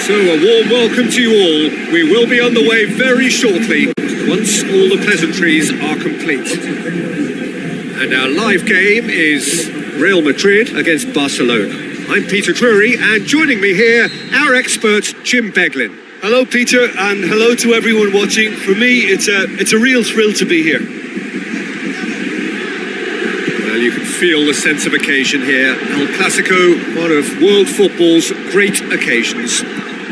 So a warm welcome to you all. We will be on the way very shortly, once all the pleasantries are complete. And our live game is Real Madrid against Barcelona. I'm Peter Drury, and joining me here, our expert, Jim Beglin. Hello, Peter, and hello to everyone watching. For me, it's a real thrill to be here. Well, you can feel the sense of occasion here. El Clasico, one of world football's great occasions.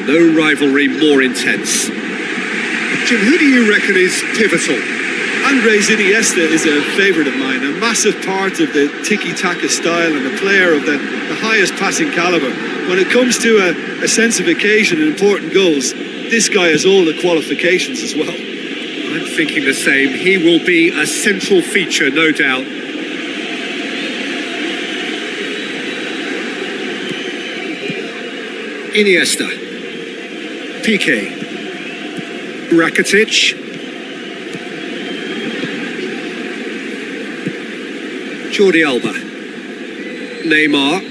No rivalry more intense. Jim, who do you reckon is pivotal? Andres Iniesta is a favourite of mine, a massive part of the tiki-taka style and a player of the highest passing calibre. When it comes to a sense of occasion and important goals, this guy has all the qualifications as well. I'm thinking the same. He will be a central feature, no doubt. Iniesta. Piqué. Rakitic. Jordi Alba. Neymar.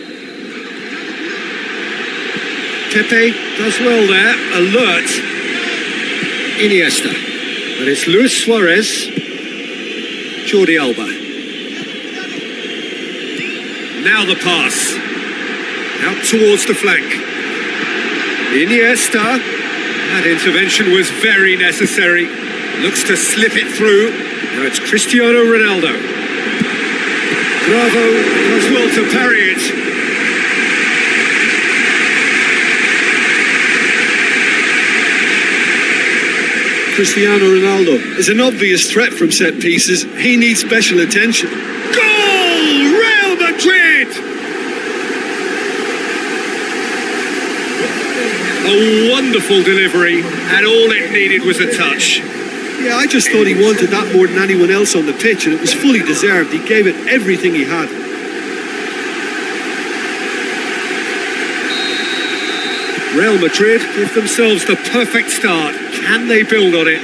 Pepe does well there. Alert. Iniesta. And it's Luis Suarez. Jordi Alba. Now the pass. Out towards the flank. Iniesta. That intervention was very necessary. Looks to slip it through. Now it's Cristiano Ronaldo. Bravo does well to parry it. Cristiano Ronaldo is an obvious threat from set pieces. He needs special attention. Goal! Real Madrid! A wonderful delivery, and all it needed was a touch. Yeah, I just thought he wanted that more than anyone else on the pitch, and it was fully deserved. He gave it everything he had. Real Madrid give themselves the perfect start. Can they build on it?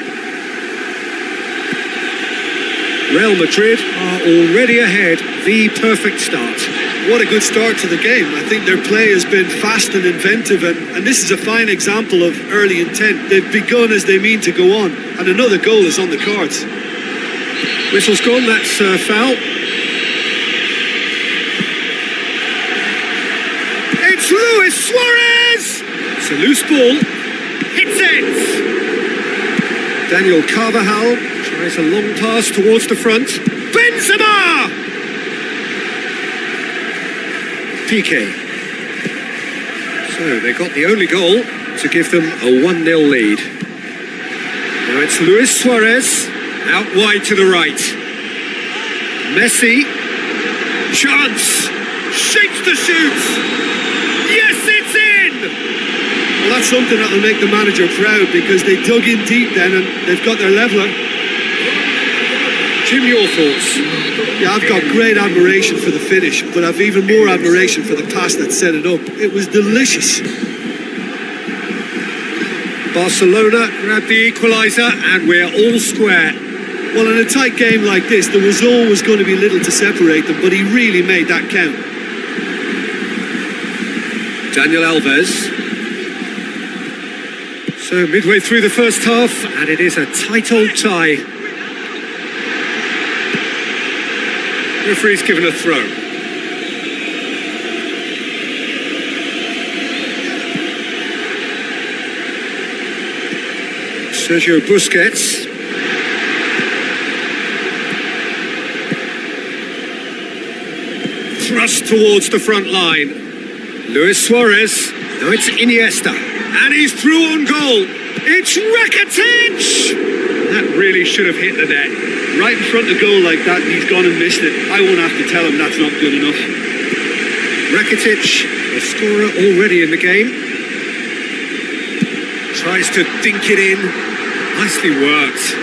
Real Madrid are already ahead. The perfect start. What a good start to the game. I think their play has been fast and inventive, and this is a fine example of early intent. They've begun as they mean to go on, and another goal is on the cards. Whistle's gone, that's a foul. It's Luis Suarez! It's a loose ball. Hits it! Daniel Carvajal tries a long pass towards the front. Benzema! Piqué. So they got the only goal to give them a 1-0 lead. Now it's Luis Suarez out wide to the right. Messi. Chance. Shapes to shoot. Yes, it's in! Well, that's something that'll make the manager proud, because they dug in deep then and they've got their leveller. Jim, your thoughts? Yeah, I've got great admiration for the finish, but I've even more admiration for the pass that set it up. It was delicious. Barcelona grabbed the equaliser, and we're all square. Well, in a tight game like this, there was always going to be little to separate them, but he really made that count. Daniel Alves. So midway through the first half, and it is a tight old tie. Referee's given a throw. Sergio Busquets. Thrust towards the front line. Luis Suarez. Now it's Iniesta. And he's through on goal. It's Rakitic! That really should have hit the net. Right in front of goal like that, and he's gone and missed it. I won't have to tell him that's not good enough. Rakitic, a scorer already in the game. Tries to dink it in. Nicely worked.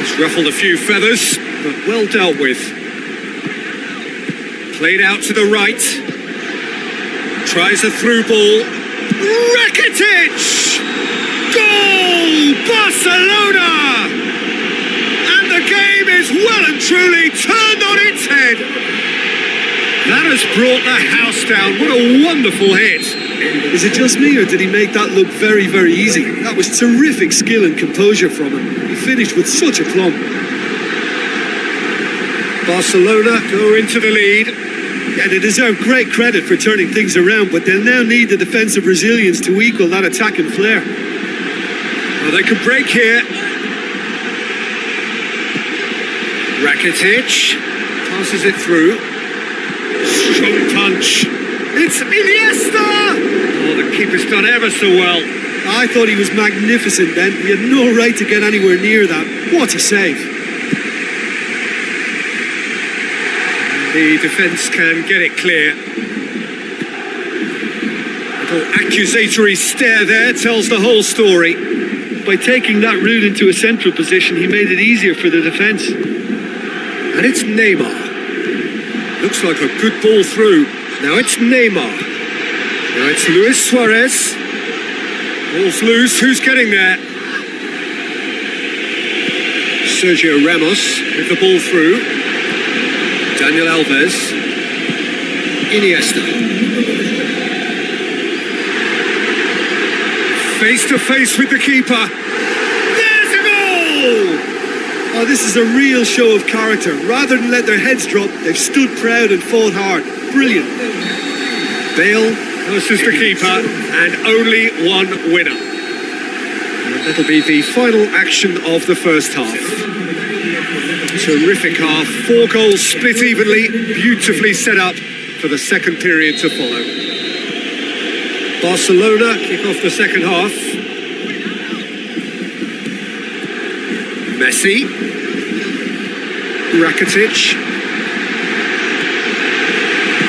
It's ruffled a few feathers, but well dealt with. Played out to the right. Tries a through ball. Rakitic! Goal! Barcelona! The game is well and truly turned on its head. That has brought the house down. What a wonderful hit. Is it just me, or did he make that look very, very easy? That was terrific skill and composure from him. He finished with such a plumb. Barcelona go into the lead. Yeah, they deserve great credit for turning things around, but they'll now need the defensive resilience to equal that attacking flair. Well, they could break here. Rakitic passes it through. Strong punch. It's Iniesta! Oh, the keeper's done ever so well. I thought he was magnificent then. He had no right to get anywhere near that. What a save. The defence can get it clear. Little accusatory stare there tells the whole story. By taking that route into a central position, he made it easier for the defence. And it's Neymar. Looks like a good ball through. Now it's Neymar. Now it's Luis Suarez. Ball's loose. Who's getting there? Sergio Ramos with the ball through. Daniel Alves. Iniesta. Face to face with the keeper. There's a goal! Oh, this is a real show of character. Rather than let their heads drop, they've stood proud and fought hard. Brilliant. Bale versus the keeper, and only one winner. And that'll be the final action of the first half. Terrific half. 4 goals split evenly, beautifully set up for the second period to follow. Barcelona kick off the second half. Messi. Rakitic.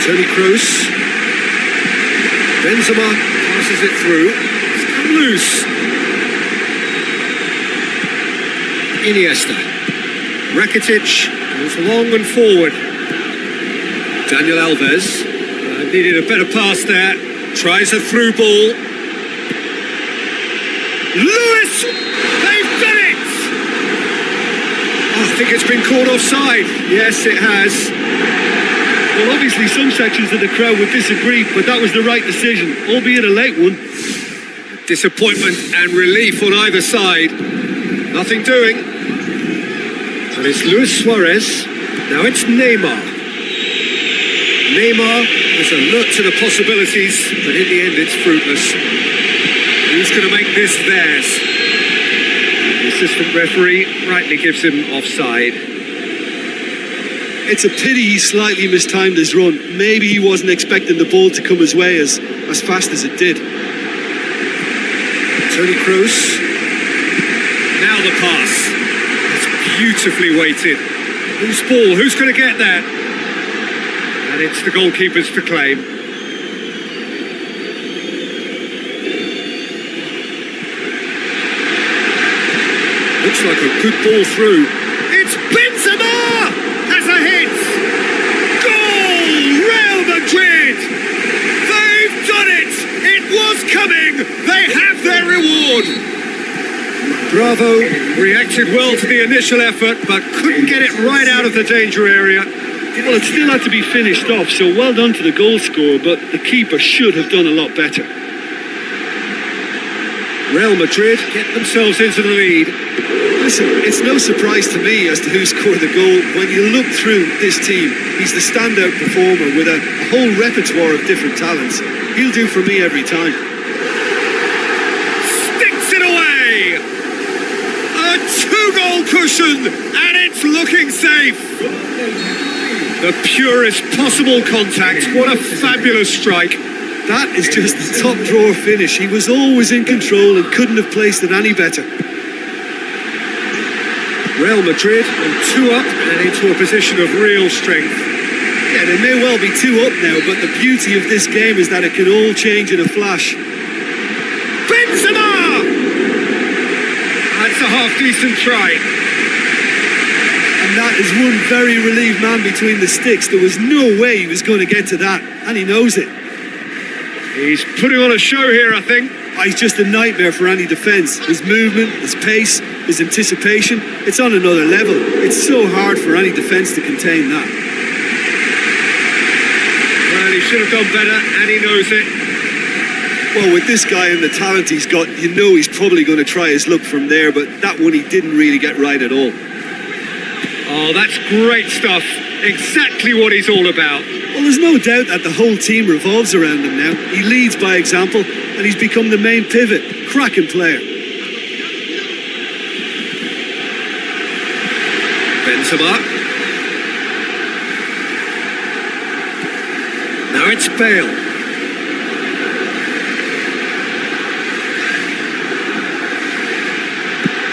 Toni Kroos. Benzema passes it through. It's come loose. Iniesta. Rakitic goes long and forward. Daniel Alves needed a better pass there. Tries a through ball. Lewis! They've done it! Oh, I think it's been called offside. Yes, it has. Well, obviously some sections of the crowd would disagree, but that was the right decision, albeit a late one. Disappointment and relief on either side. Nothing doing. And it's Luis Suarez. Now it's Neymar. Neymar is alert to the possibilities, but in the end it's fruitless. Who's going to make this theirs? The assistant referee rightly gives him offside. It's a pity he slightly mistimed his run. Maybe he wasn't expecting the ball to come his way as fast as it did. Toni Kroos. Now the pass. It's beautifully weighted. Whose ball? Who's going to get that? And it's the goalkeeper's to claim. Looks like a good ball through. It's Benzema! Has a hit! Goal! Real Madrid! They've done it! It was coming! They have their reward! Bravo reacted well to the initial effort, but couldn't get it right out of the danger area. Well, it still had to be finished off, so well done to the goal scorer, but the keeper should have done a lot better. Real Madrid get themselves into the lead. Listen, it's no surprise to me as to who scored the goal. When you look through this team, he's the standout performer with a whole repertoire of different talents. He'll do for me every time. Sticks it away! A 2-goal cushion, and it's looking safe. The purest possible contact. What a fabulous strike. That is just the top drawer finish. He was always in control and couldn't have placed it any better. Real Madrid on 2 up and into a position of real strength. Yeah, they may well be 2 up now, but the beauty of this game is that it can all change in a flash. Benzema! That's a half-decent try. And that is one very relieved man between the sticks. There was no way he was going to get to that, and he knows it. He's putting on a show here, I think. He's just a nightmare for any defence. His movement, his pace, his anticipation, it's on another level. It's so hard for any defence to contain that. Well, he should have done better, and he knows it. Well, with this guy and the talent he's got, you know he's probably going to try his luck from there, but that one he didn't really get right at all. Oh, that's great stuff. Exactly what he's all about. Well, there's no doubt that the whole team revolves around him now. He leads by example, and he's become the main pivot. Cracking player. Benzema. Now it's Bale.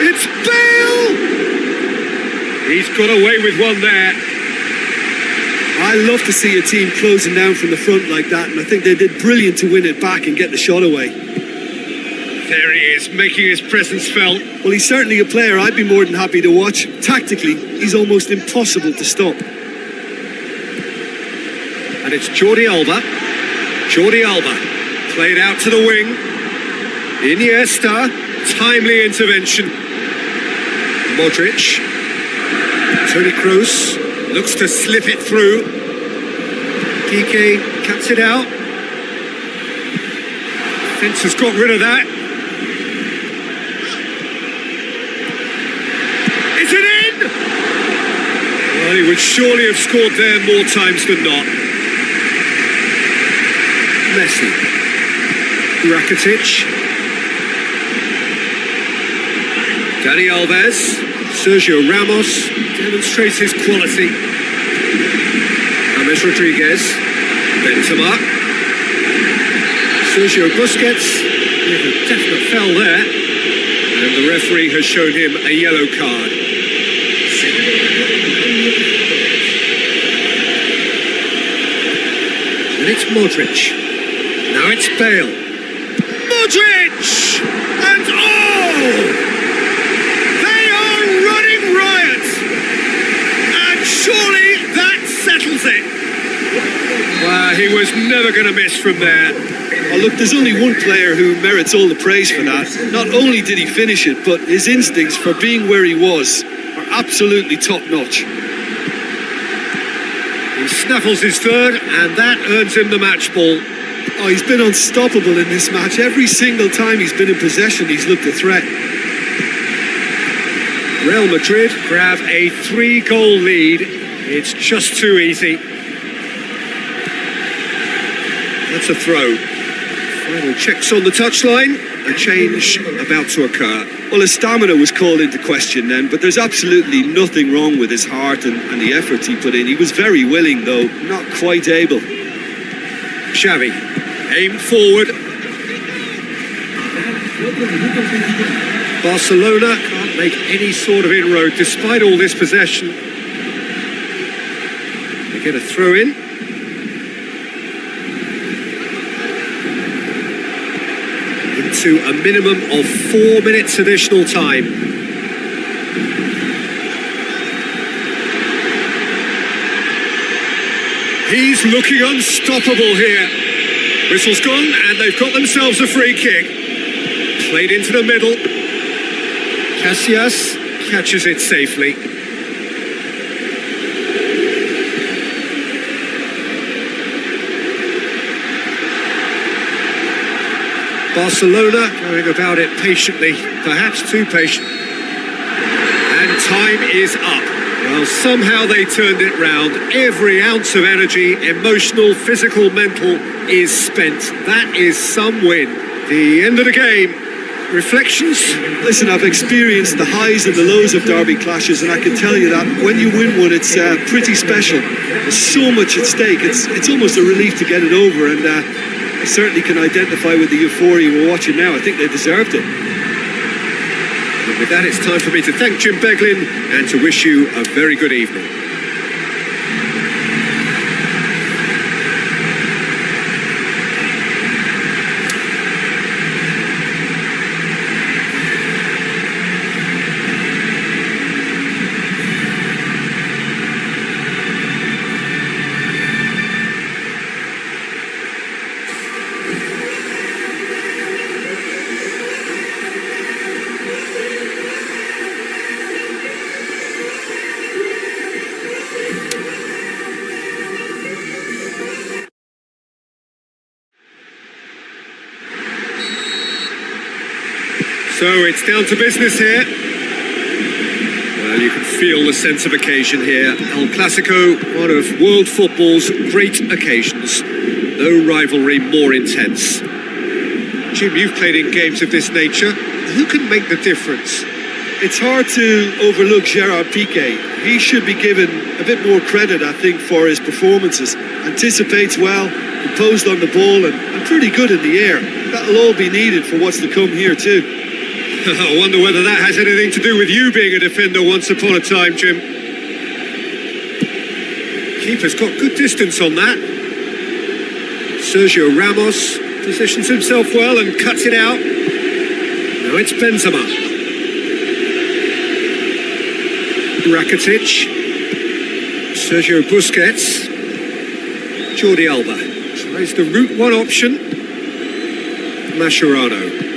It's Bale! He's got away with one there. I love to see a team closing down from the front like that, and I think they did brilliant to win it back and get the shot away. There he is, making his presence felt. Well, he's certainly a player I'd be more than happy to watch. Tactically, he's almost impossible to stop. And it's Jordi Alba. Jordi Alba, played out to the wing. Iniesta, timely intervention. Modric. Toni Kroos looks to slip it through. Piqué cuts it out. Fence has got rid of that. Is it in? Well, he would surely have scored there more times than not. Messi. Rakitic. Dani Alves. Sergio Ramos demonstrates his quality. James Rodriguez. Benzema. Sergio Busquets. With a definite foul there. And the referee has shown him a yellow card. And it's Modric. Now it's Bale. Modric! And oh! Surely that settles it. Wow, he was never going to miss from there. Oh, look, there's only one player who merits all the praise for that. Not only did he finish it, but his instincts for being where he was are absolutely top-notch. He snaffles his third, and that earns him the match ball. Oh, he's been unstoppable in this match. Every single time he's been in possession, he's looked a threat. Real Madrid grab a 3-goal lead. It's just too easy. That's a throw. Final checks on the touchline. A change about to occur. Well, his stamina was called into question then, but there's absolutely nothing wrong with his heart and the efforts he put in. He was very willing, though, not quite able. Xavi, aim forward. Barcelona can't make any sort of inroad despite all this possession. They get a throw in. Into a minimum of 4 minutes additional time. He's looking unstoppable here. Whistle's gone and they've got themselves a free kick. Played into the middle. Casillas catches it safely. Barcelona going about it patiently, perhaps too patient. And time is up. Well, somehow they turned it round. Every ounce of energy, emotional, physical, mental, is spent. That is some win. The end of the game. Reflections? Listen, I've experienced the highs and the lows of derby clashes, and I can tell you that when you win one, it's pretty special. There's so much at stake. It's almost a relief to get it over, and I certainly can identify with the euphoria we're watching now. I think they deserved it. And with that, it's time for me to thank Jim Beglin and to wish you a very good evening. So it's down to business here. Well, you can feel the sense of occasion here. El Clasico, one of world football's great occasions. No rivalry more intense. Jim, you've played in games of this nature. Who can make the difference? It's hard to overlook Gerard Piqué. He should be given a bit more credit, I think, for his performances. Anticipates well, composed on the ball, and pretty good in the air. That'll all be needed for what's to come here too. I wonder whether that has anything to do with you being a defender once upon a time, Jim. Keeper's got good distance on that. Sergio Ramos positions himself well and cuts it out. Now it's Benzema. Rakitic. Sergio Busquets. Jordi Alba. Tries the route one option. Mascherano.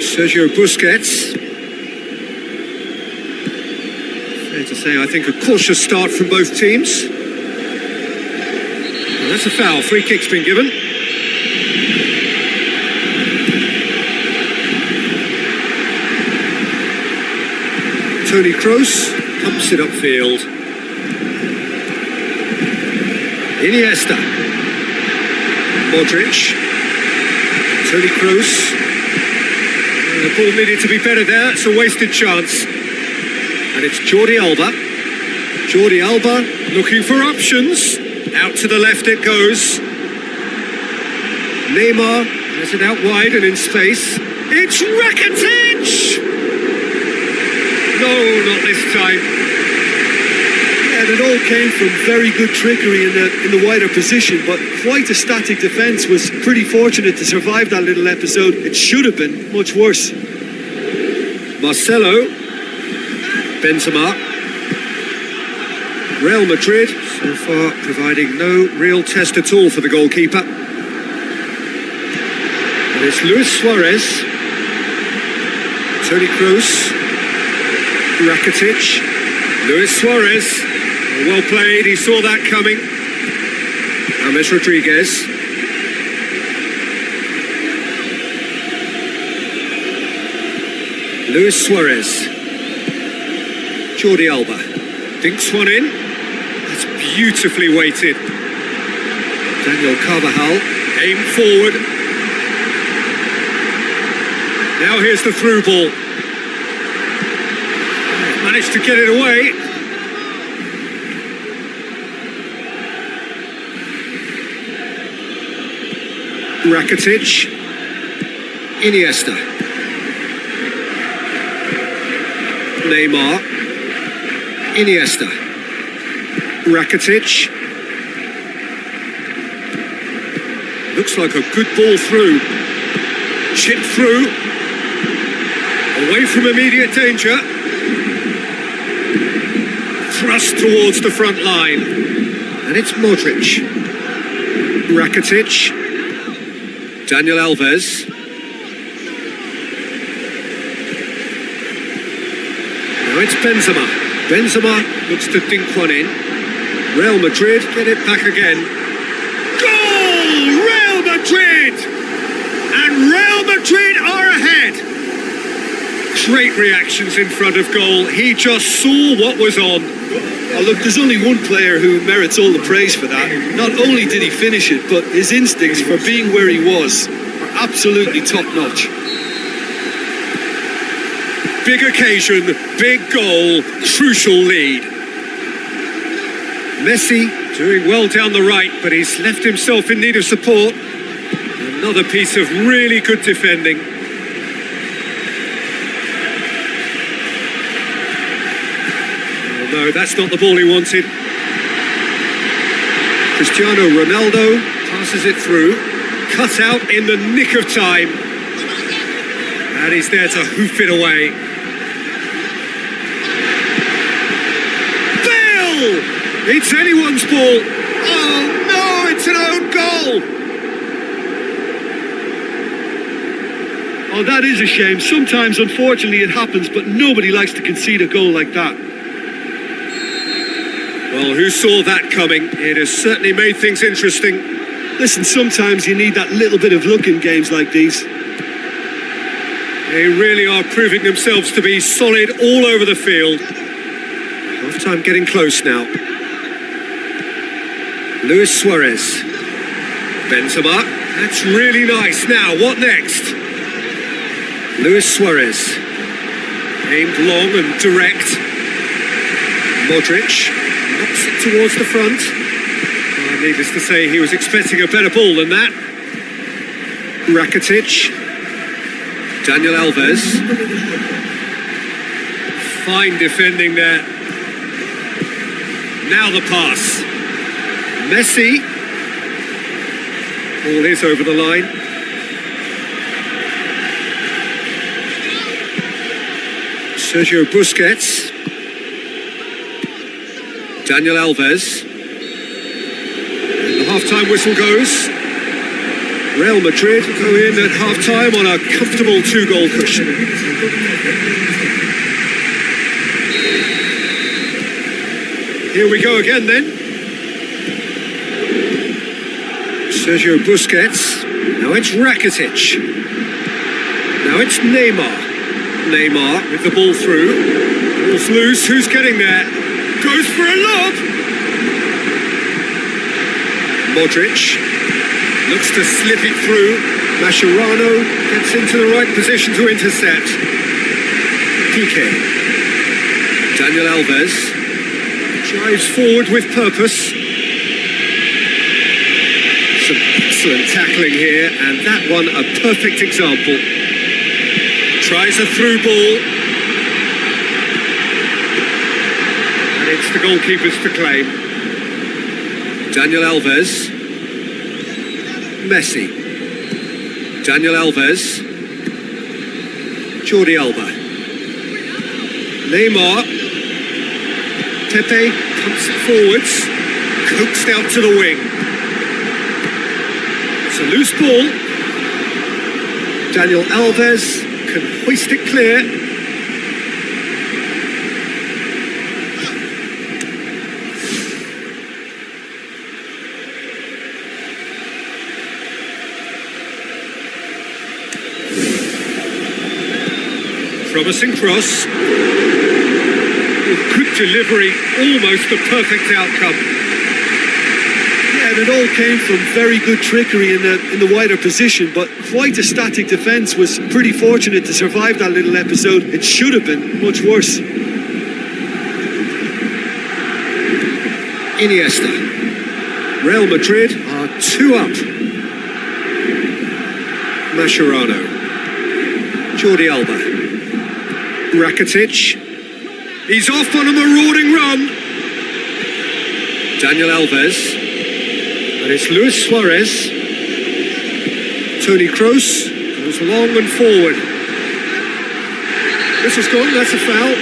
Sergio Busquets. Fair to say, I think, a cautious start from both teams. Well, that's a foul. Free kick's been given. Toni Kroos pumps it upfield. Iniesta. Modric. Toni Kroos. The ball needed to be better there. It's a wasted chance. And it's Jordi Alba. Jordi Alba looking for options. Out to the left it goes. Neymar has it out wide and in space. It's Rakitic! No, not this time. Yeah, it all came from very good trickery in the wider position, but quite a static defence. Was pretty fortunate to survive that little episode. It should have been much worse. Marcelo. Benzema. Real Madrid so far providing no real test at all for the goalkeeper. And it's Luis Suarez. Toni Kroos. Rakitic. Luis Suarez. Well played, he saw that coming. James Rodriguez. Luis Suarez. Jordi Alba. Dinks one in. That's beautifully weighted. Daniel Carvajal. Aim forward. Now here's the through ball. Managed to get it away. Rakitic. Iniesta. Neymar. Iniesta. Rakitic. Looks like a good ball through. Chip through. Away from immediate danger. Thrust towards the front line. And it's Modric. Rakitic. Daniel Alves. Now it's Benzema. Benzema looks to dink one in. Real Madrid get it back again. Goal! Real Madrid! And Real Madrid are ahead. Great reactions in front of goal. He just saw what was on. Oh, look, there's only one player who merits all the praise for that. Not only did he finish it, but his instincts for being where he was are absolutely top-notch. Big occasion, big goal, crucial lead. Messi doing well down the right, but he's left himself in need of support. Another piece of really good defending. No, that's not the ball he wanted. Cristiano Ronaldo passes it through. Cut out in the nick of time. And he's there to hoof it away. Bale! It's anyone's ball. Oh no, it's an own goal. Oh, that is a shame. Sometimes, unfortunately, it happens, but nobody likes to concede a goal like that. Well, who saw that coming? It has certainly made things interesting. Listen, sometimes you need that little bit of luck in games like these. They really are proving themselves to be solid all over the field. Half-time getting close now. Luis Suarez. Benzema. That's really nice. Now, what next? Luis Suarez. Aimed long and direct. Modric. Knocks it towards the front. Needless to say, he was expecting a better ball than that. Rakitic. Daniel Alves. Fine defending there. Now the pass. Messi. Ball is over the line. Sergio Busquets. Daniel Alves. And the half-time whistle goes. Real Madrid go in at half-time on a comfortable 2-goal cushion. Here we go again then. Sergio Busquets. Now it's Rakitic. Now it's Neymar. Neymar with the ball through. Ball's loose. Who's getting there? Goes for a lob. Modric. Looks to slip it through. Mascherano gets into the right position to intercept. Piqué. Daniel Alves drives forward with purpose. Some excellent tackling here, and that one a perfect example. Tries a through ball. And it's the goalkeepers to claim. Daniel Alves. Messi. Daniel Alves. Jordi Alba. Neymar. Pepe pumps it forwards. Coaxed out to the wing. It's a loose ball. Daniel Alves can hoist it clear. Promising cross. Good delivery, almost the perfect outcome. Yeah, and it all came from very good trickery in the wider position, but quite a static defence. Was pretty fortunate to survive that little episode. It should have been much worse. Iniesta. Real Madrid are 2 up. Mascherano. Jordi Alba. Rakitic. He's off on a marauding run. Daniel Alves. And it's Luis Suarez. Toni Kroos goes long and forward. This is gone, that's a foul.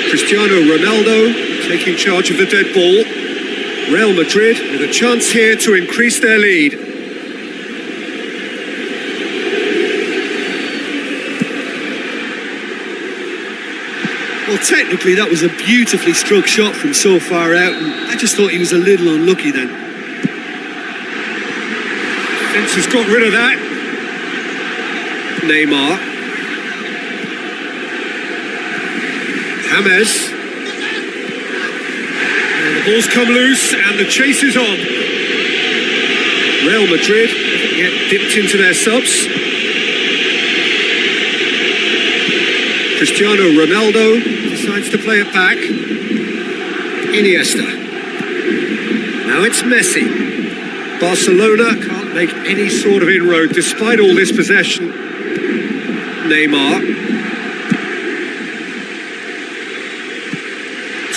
Cristiano Ronaldo taking charge of the dead ball. Real Madrid with a chance here to increase their lead. Well, technically that was a beautifully struck shot from so far out, and I just thought he was a little unlucky then. Fence has got rid of that. Neymar. James. And the ball's come loose and the chase is on. Real Madrid get dipped into their subs. Cristiano Ronaldo decides to play it back. Iniesta. Now it's Messi. Barcelona can't make any sort of inroad despite all this possession. Neymar.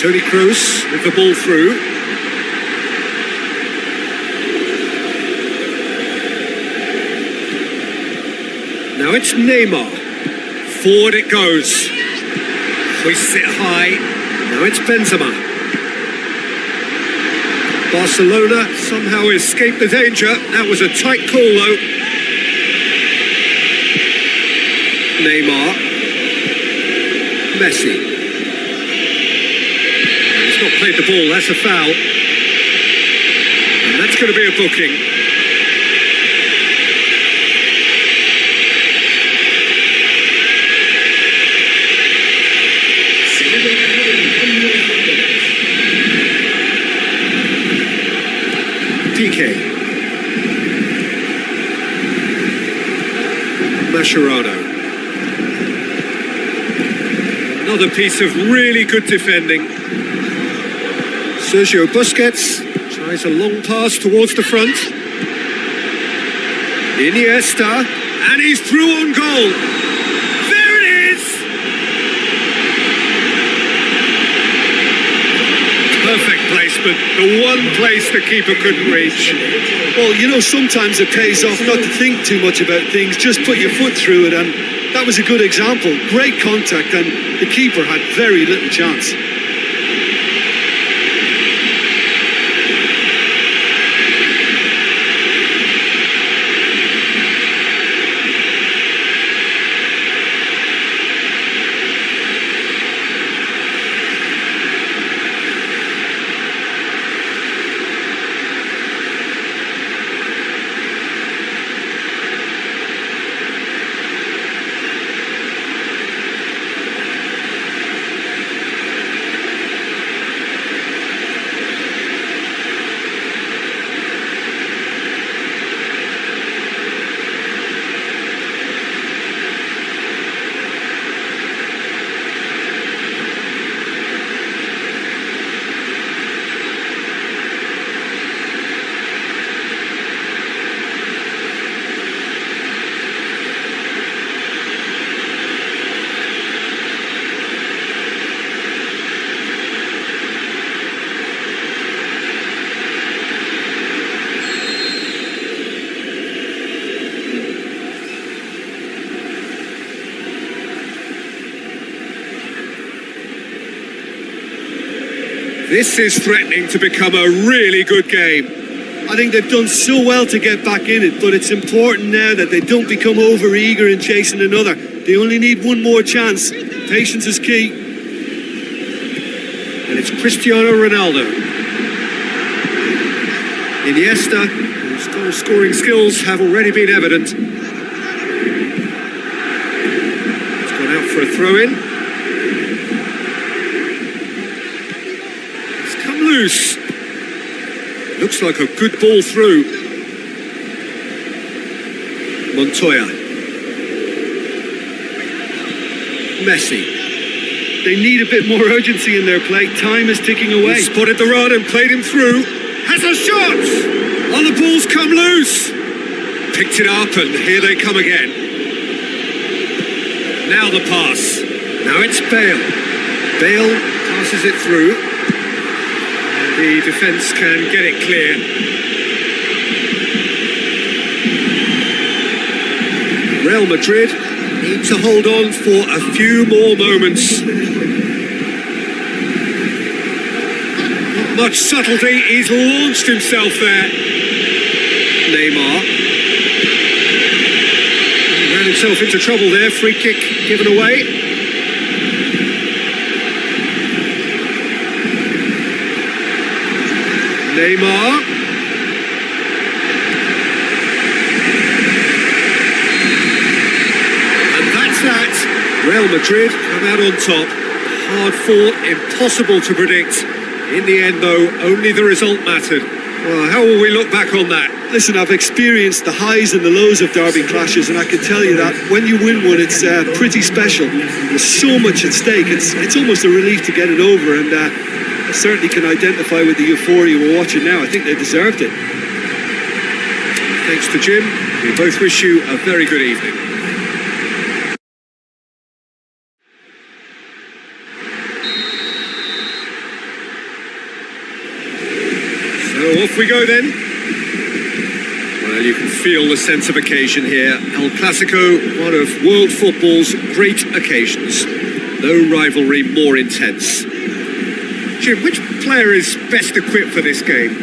Toni Kroos with the ball through. Now it's Neymar. Forward it goes. Hoists it high. Now it's Benzema. Barcelona somehow escaped the danger. That was a tight call though. Neymar. Messi. He's not played the ball, that's a foul. And that's going to be a booking. Piqué. Mascherano. Another piece of really good defending. Sergio Busquets tries a long pass towards the front. Iniesta, and he's through on goal. There it is! Perfect placement, the one place the keeper couldn't reach. Well, you know, sometimes it pays off not to think too much about things, just put your foot through it, and that was a good example. Great contact, and the keeper had very little chance. This is threatening to become a really good game. I think they've done so well to get back in it, but it's important now that they don't become over-eager in chasing another. They only need one more chance. Patience is key. And it's Cristiano Ronaldo. Iniesta, whose goal-scoring skills have already been evident. He's gone out for a throw-in. Loose. Looks like a good ball through. Montoya. Messi. They need a bit more urgency in their play. Time is ticking away. He spotted the run and played him through. Has a shot! Oh, the ball's come loose. Picked it up and here they come again. Now the pass. Now it's Bale. Bale passes it through. The defence can get it clear. Real Madrid need to hold on for a few more moments. Not much subtlety, he's launched himself there. Neymar. He ran himself into trouble there, free kick given away. Neymar. And that's that. Real Madrid come out on top. Hard fought, impossible to predict. In the end, though, only the result mattered. Well, how will we look back on that? Listen, I've experienced the highs and the lows of derby clashes, and I can tell you that when you win one, it's pretty special. There's so much at stake. It's almost a relief to get it over, and I certainly can identify with the euphoria we're watching now. I think they deserved it. Thanks to Jim. We both wish you a very good evening. So off we go then. Well, you can feel the sense of occasion here. El Clasico, one of world football's great occasions. No rivalry more intense. Jim, which player is best equipped for this game?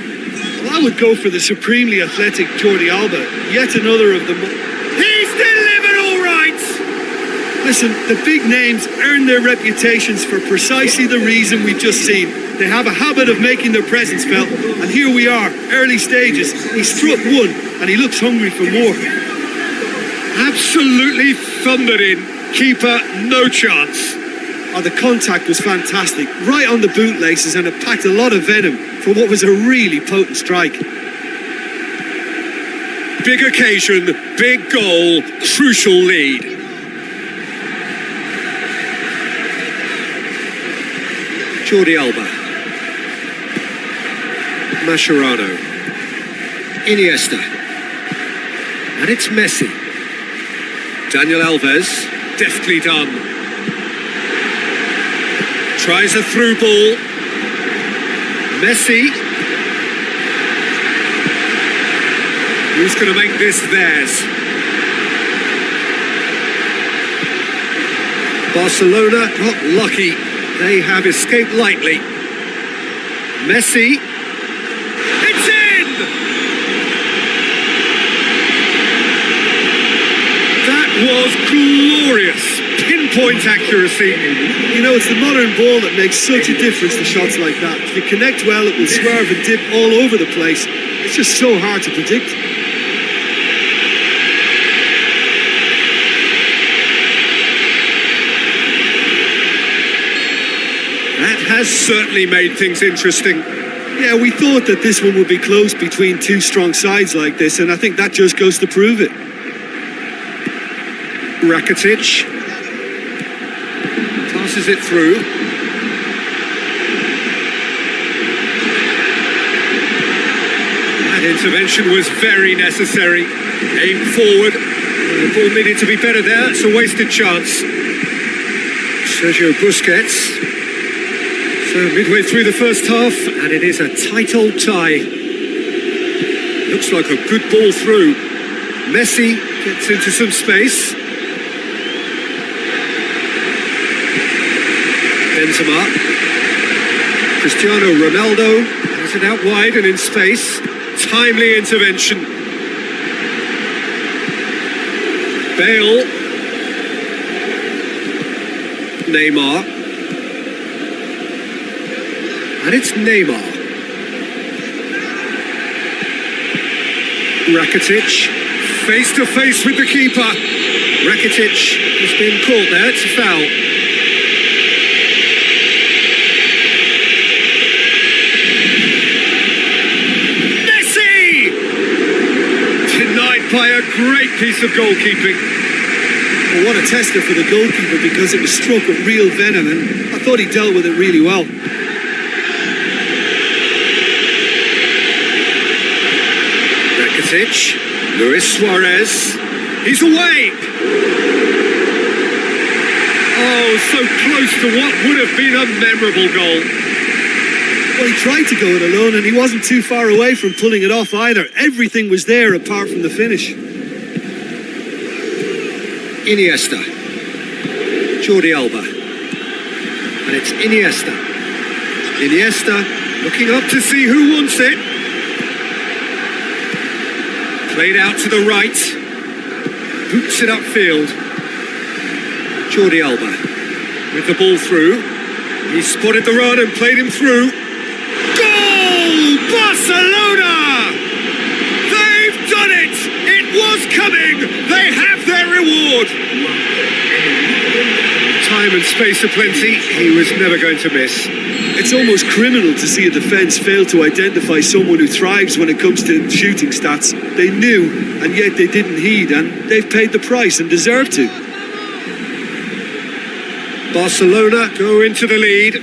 Well, I would go for the supremely athletic Jordi Alba. Yet another of them. He's delivered all right! Listen, the big names earn their reputations for precisely the reason we've just seen. They have a habit of making their presence felt, and here we are, early stages. He struck one, and he looks hungry for more. Absolutely thundered in. Keeper, no chance. Oh, the contact was fantastic, right on the bootlaces, and it packed a lot of venom for what was a really potent strike. Big occasion, big goal, crucial lead. Jordi Alba. Mascherano. Iniesta. And it's Messi. Daniel Alves, deftly done. Tries a through ball. Messi. Who's going to make this theirs? Barcelona got lucky. They have escaped lightly. Messi. It's in! That was glorious. Pinpoint accuracy. You know, it's the modern ball that makes such a difference to shots like that. If you connect well, it will swerve and dip all over the place. It's just so hard to predict. That has certainly made things interesting. Yeah, we thought that this one would be close between two strong sides like this, and I think that just goes to prove it. Rakitic passes it through. That intervention was very necessary. Aim forward. The ball needed to be better there. It's a wasted chance. Sergio Busquets. So midway through the first half, and it is a tight old tie. Looks like a good ball through. Messi gets into some space. Benzema. Cristiano Ronaldo has it out wide and in space. Timely intervention. Bale. Neymar. And it's Neymar. Rakitic, face to face with the keeper. Rakitic has been caught there, it's a foul. Messi! Denied by a great piece of goalkeeping. Well, what a tester for the goalkeeper, because it was struck with real venom, and I thought he dealt with it really well. Luis Suarez, he's away! Oh, so close to what would have been a memorable goal. Well, he tried to go it alone, and he wasn't too far away from pulling it off either. Everything was there apart from the finish. Iniesta. Jordi Alba. And it's Iniesta. Iniesta looking up to see who wants it. Played out to the right. Boots it upfield. Jordi Alba with the ball through. He spotted the run and played him through. Goal! Barcelona! They've done it! It was coming! They have their reward! Time and space aplenty. He was never going to miss. It's almost criminal to see a defence fail to identify someone who thrives when it comes to shooting stats. They knew, and yet they didn't heed, and they've paid the price and deserve to. Barcelona go into the lead.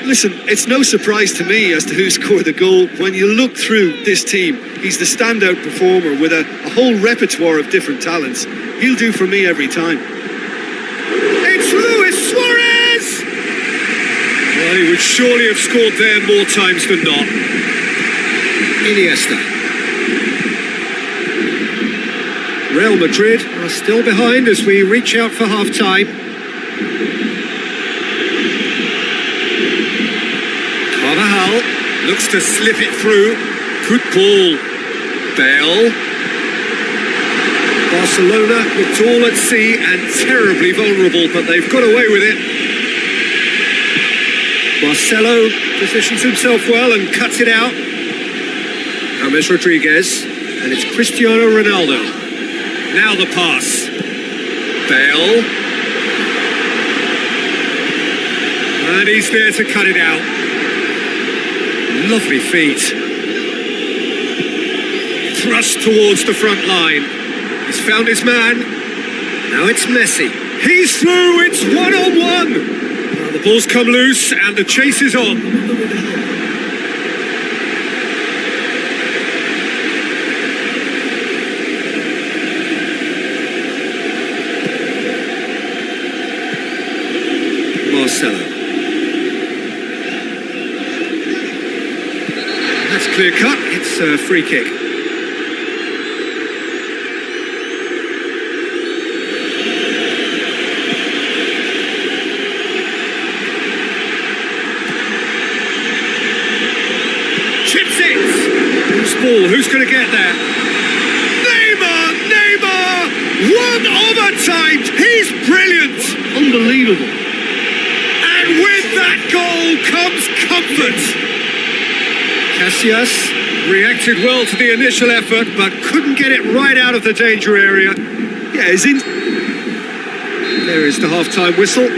Listen, it's no surprise to me as to who scored the goal. When you look through this team, he's the standout performer with a whole repertoire of different talents. He'll do for me every time. It's Luis Suarez! Well, he would surely have scored there more times than not. Iniesta. Real Madrid are still behind as we reach out for half-time. Carvajal looks to slip it through. Good ball. Bale. Barcelona looked all at sea and terribly vulnerable, but they've got away with it. Marcelo positions himself well and cuts it out. James Rodriguez, and it's Cristiano Ronaldo. Now the pass. Bale. And he's there to cut it out. Lovely feet. thrust towards the front line. He's found his man. Now it's Messi. He's through, it's one-on-one. Now the ball's come loose and the chase is on. Marcelo. That's clear cut, it's a free kick. Chips it! Loose ball, who's going to get there? Neymar! One of a type! He's brilliant! Unbelievable. And with that goal comes comfort. Casillas reacted well to the initial effort, but couldn't get it right out of the danger area. Yeah, he's in. There is the half-time whistle.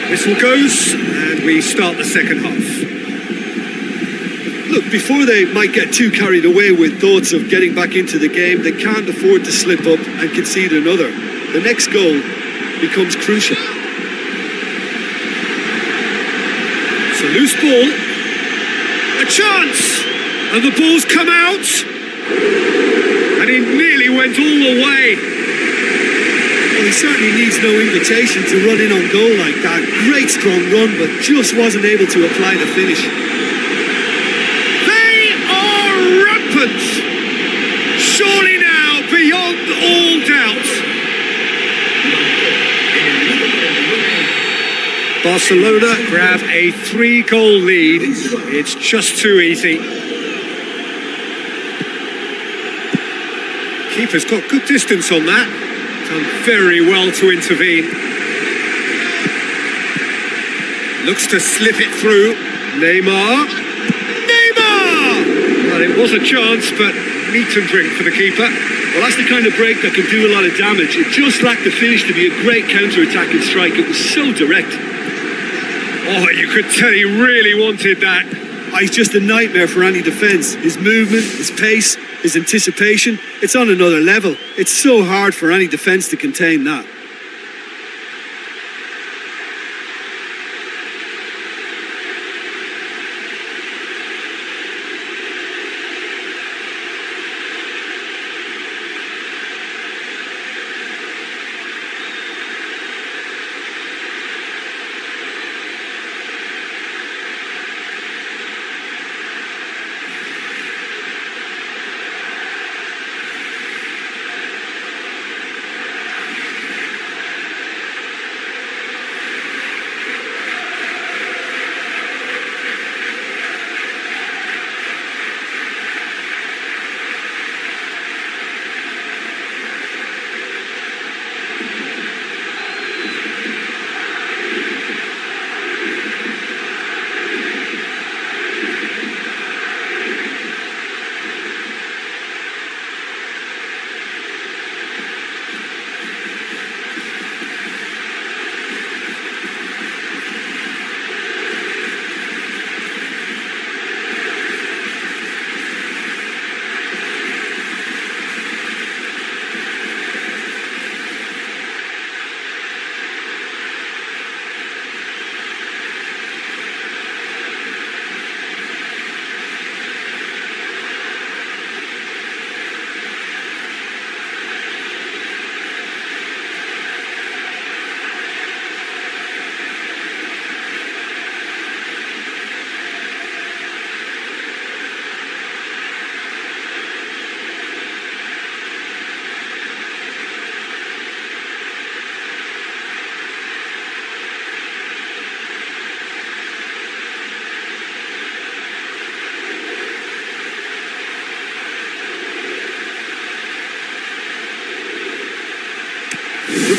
Whistle goes, and we start the second half. Look, before they might get too carried away with thoughts of getting back into the game, they can't afford to slip up and concede another. The next goal becomes crucial. It's a loose ball. A chance! And the ball's come out. And he nearly went all the way. Well, he certainly needs no invitation to run in on goal like that. Great strong run, but just wasn't able to apply the finish. They are rampant! Surely now, beyond all doubt. Barcelona grab a 3-goal lead. It's just too easy. Keeper's got good distance on that. Done very well to intervene. Looks to slip it through. Neymar! Well, it was a chance, but meat and drink for the keeper. Well, that's the kind of break that can do a lot of damage. It just lacked the finish to be a great counter-attacking strike. It was so direct. Oh, you could tell he really wanted that. He's just a nightmare for any defence. His movement, his pace, his anticipation, it's on another level. It's so hard for any defence to contain that.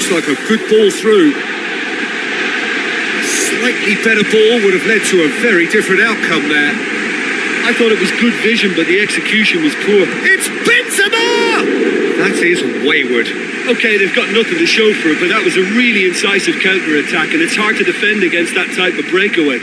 Looks like a good ball through. A slightly better ball would have led to a very different outcome there. I thought it was good vision, but the execution was poor. It's Benzema! That is wayward. Okay, they've got nothing to show for it, but that was a really incisive counter-attack, and it's hard to defend against that type of breakaway.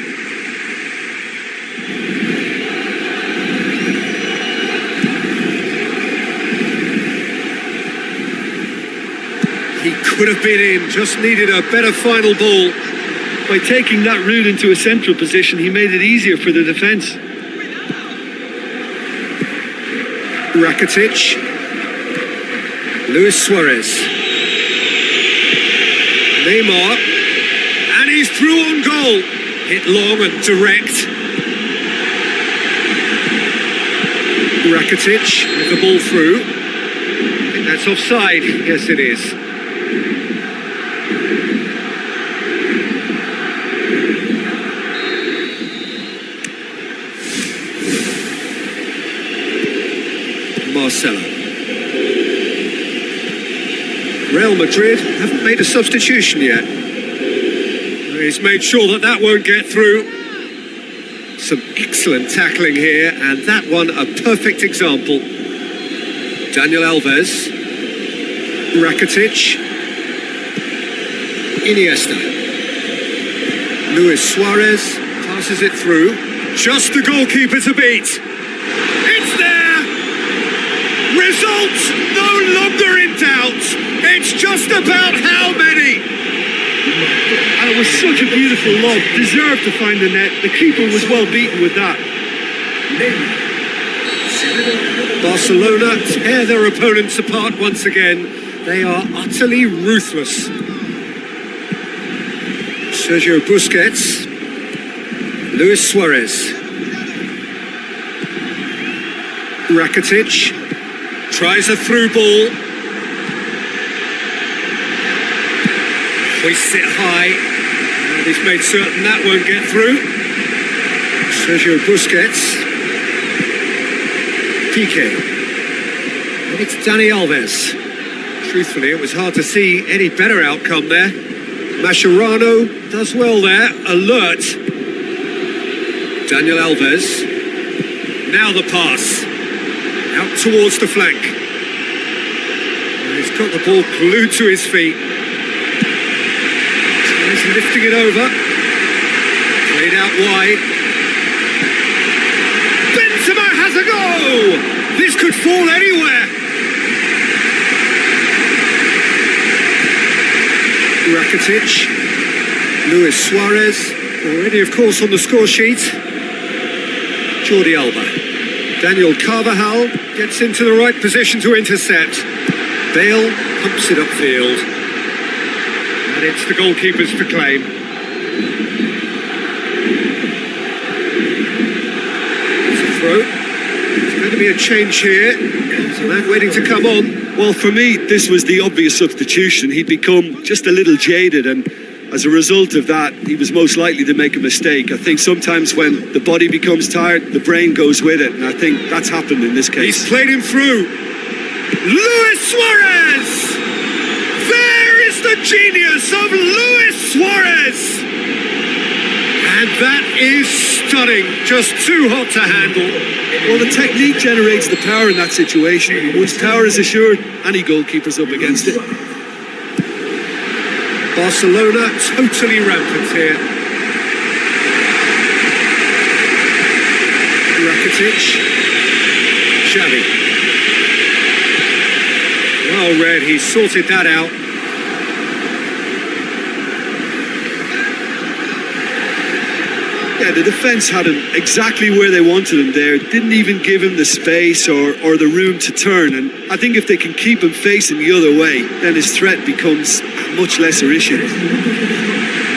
He could have been in, just needed a better final ball. By taking that route into a central position, he made it easier for the defence. Rakitic. Luis Suarez. Neymar. And he's through on goal. Hit long and direct. Rakitic with the ball through. I think that's offside. Yes, it is. Marcelo. Real Madrid haven't made a substitution yet. He's made sure that that won't get through. Some excellent tackling here, and that one a perfect example. Daniel Alves. Rakitic. Iniesta. Luis Suarez passes it through. Just the goalkeeper to beat. It's there! Results no longer in doubt. It's just about how many. And it was such a beautiful lob. Deserved to find the net. The keeper was well beaten with that. Barcelona tear their opponents apart once again. They are utterly ruthless. Sergio Busquets. Luis Suarez. Rakitic. Tries a through ball. Hoists it high. And he's made certain that won't get through. Sergio Busquets. Piqué. And it's Dani Alves. Truthfully, it was hard to see any better outcome there. Mascherano does well there. Alert. Daniel Alves. Now the pass. Out towards the flank. And he's got the ball glued to his feet. He's lifting it over. Played out wide. Benzema has a go! This could fall anywhere. Rakitic. Luis Suarez. Already, of course, on the score sheet. Jordi Alba. Daniel Carvajal gets into the right position to intercept. Bale pumps it upfield. And it's the goalkeepers to claim. It's a throw. There's going to be a change here. There's a man waiting to come on. Well, for me, this was the obvious substitution. He'd become just a little jaded, and as a result of that, he was most likely to make a mistake. I think sometimes when the body becomes tired, the brain goes with it, and I think that's happened in this case. He's played him through. Luis Suarez! There is the genius of Luis Suarez! And that is stunning. Just too hot to handle. Well, the technique generates the power in that situation. Once power is assured, any goalkeeper's up against it. Barcelona totally rampant here. Rakitic. Xavi. Well read, he sorted that out. Yeah, the defence had him exactly where they wanted him there. Didn't even give him the space or the room to turn. And I think if they can keep him facing the other way, then his threat becomes a much lesser issue.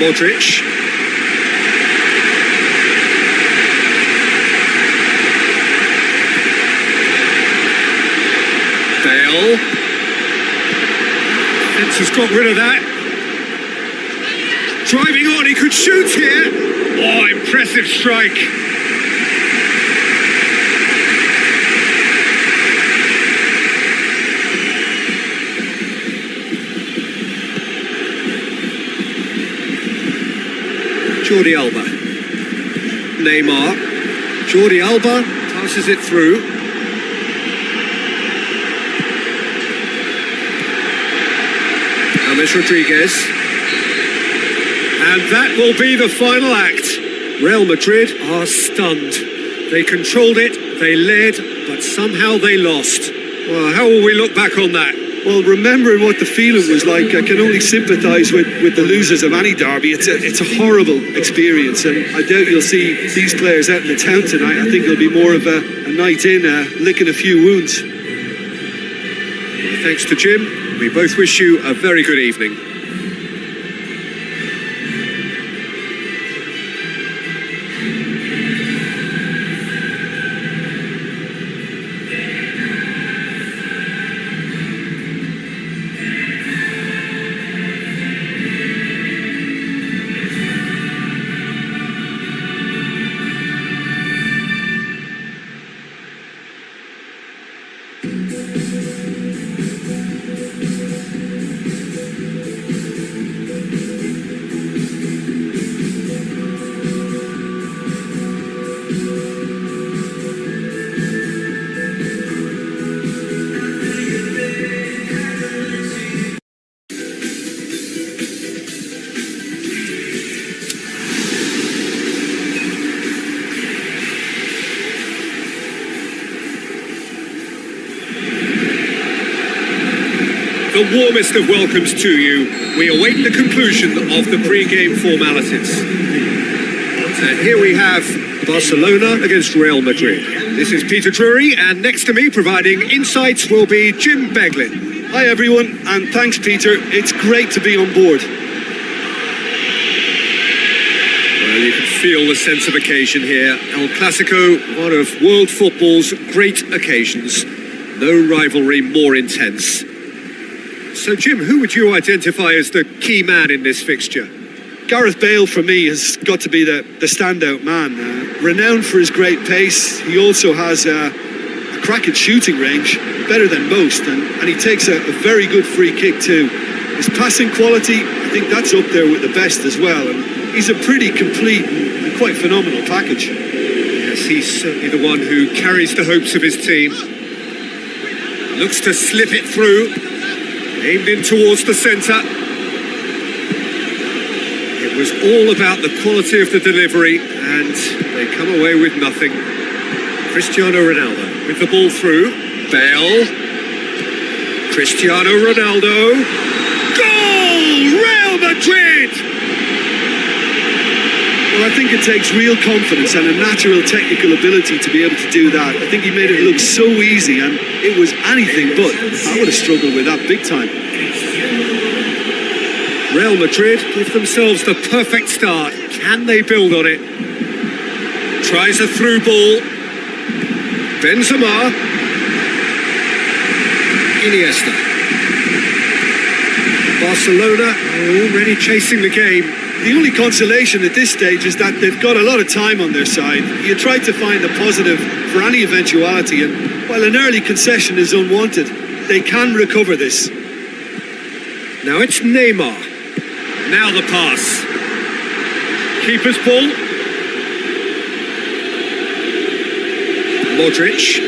Modric. Bale. Fence has got rid of that. Driving on, he could shoot here. Oh, impressive strike. Jordi Alba. Neymar. Jordi Alba passes it through. James Rodriguez. And that will be the final act. Real Madrid are stunned. They controlled it, they led, but somehow they lost. Well, how will we look back on that? Well, remembering what the feeling was like, I can only sympathise with the losers of any derby. It's a horrible experience, and I doubt you'll see these players out in the town tonight. I think it'll be more of a night in, licking a few wounds. Well, thanks to Jim. We both wish you a very good evening. The warmest of welcomes to you. We await the conclusion of the pre-game formalities. And here we have Barcelona against Real Madrid. This is Peter Drury, and next to me providing insights will be Jim Beglin. Hi everyone, and thanks Peter. It's great to be on board. Well, you can feel the sense of occasion here. El Clasico, one of world football's great occasions. No rivalry more intense. So, Jim, who would you identify as the key man in this fixture? Gareth Bale, for me, has got to be the standout man. Renowned for his great pace, he also has a cracking shooting range, better than most, and he takes a very good free kick too. His passing quality, I think that's up there with the best as well, and he's a pretty complete and quite phenomenal package. Yes, he's certainly the one who carries the hopes of his team. Looks to slip it through. Aimed in towards the centre. It was all about the quality of the delivery, and they come away with nothing. Cristiano Ronaldo with the ball through. Bale. Cristiano Ronaldo. Goal! Real Madrid! Well, I think it takes real confidence and a natural technical ability to be able to do that. I think he made it look so easy, and it was anything but. I would have struggled with that big time. Real Madrid give themselves the perfect start. Can they build on it? Tries a through ball. Benzema. Iniesta. Barcelona are already chasing the game. The only consolation at this stage is that they've got a lot of time on their side. You try to find a positive for any eventuality, and while an early concession is unwanted, they can recover this. Now it's Neymar. Now the pass. Keeper's ball. Modric.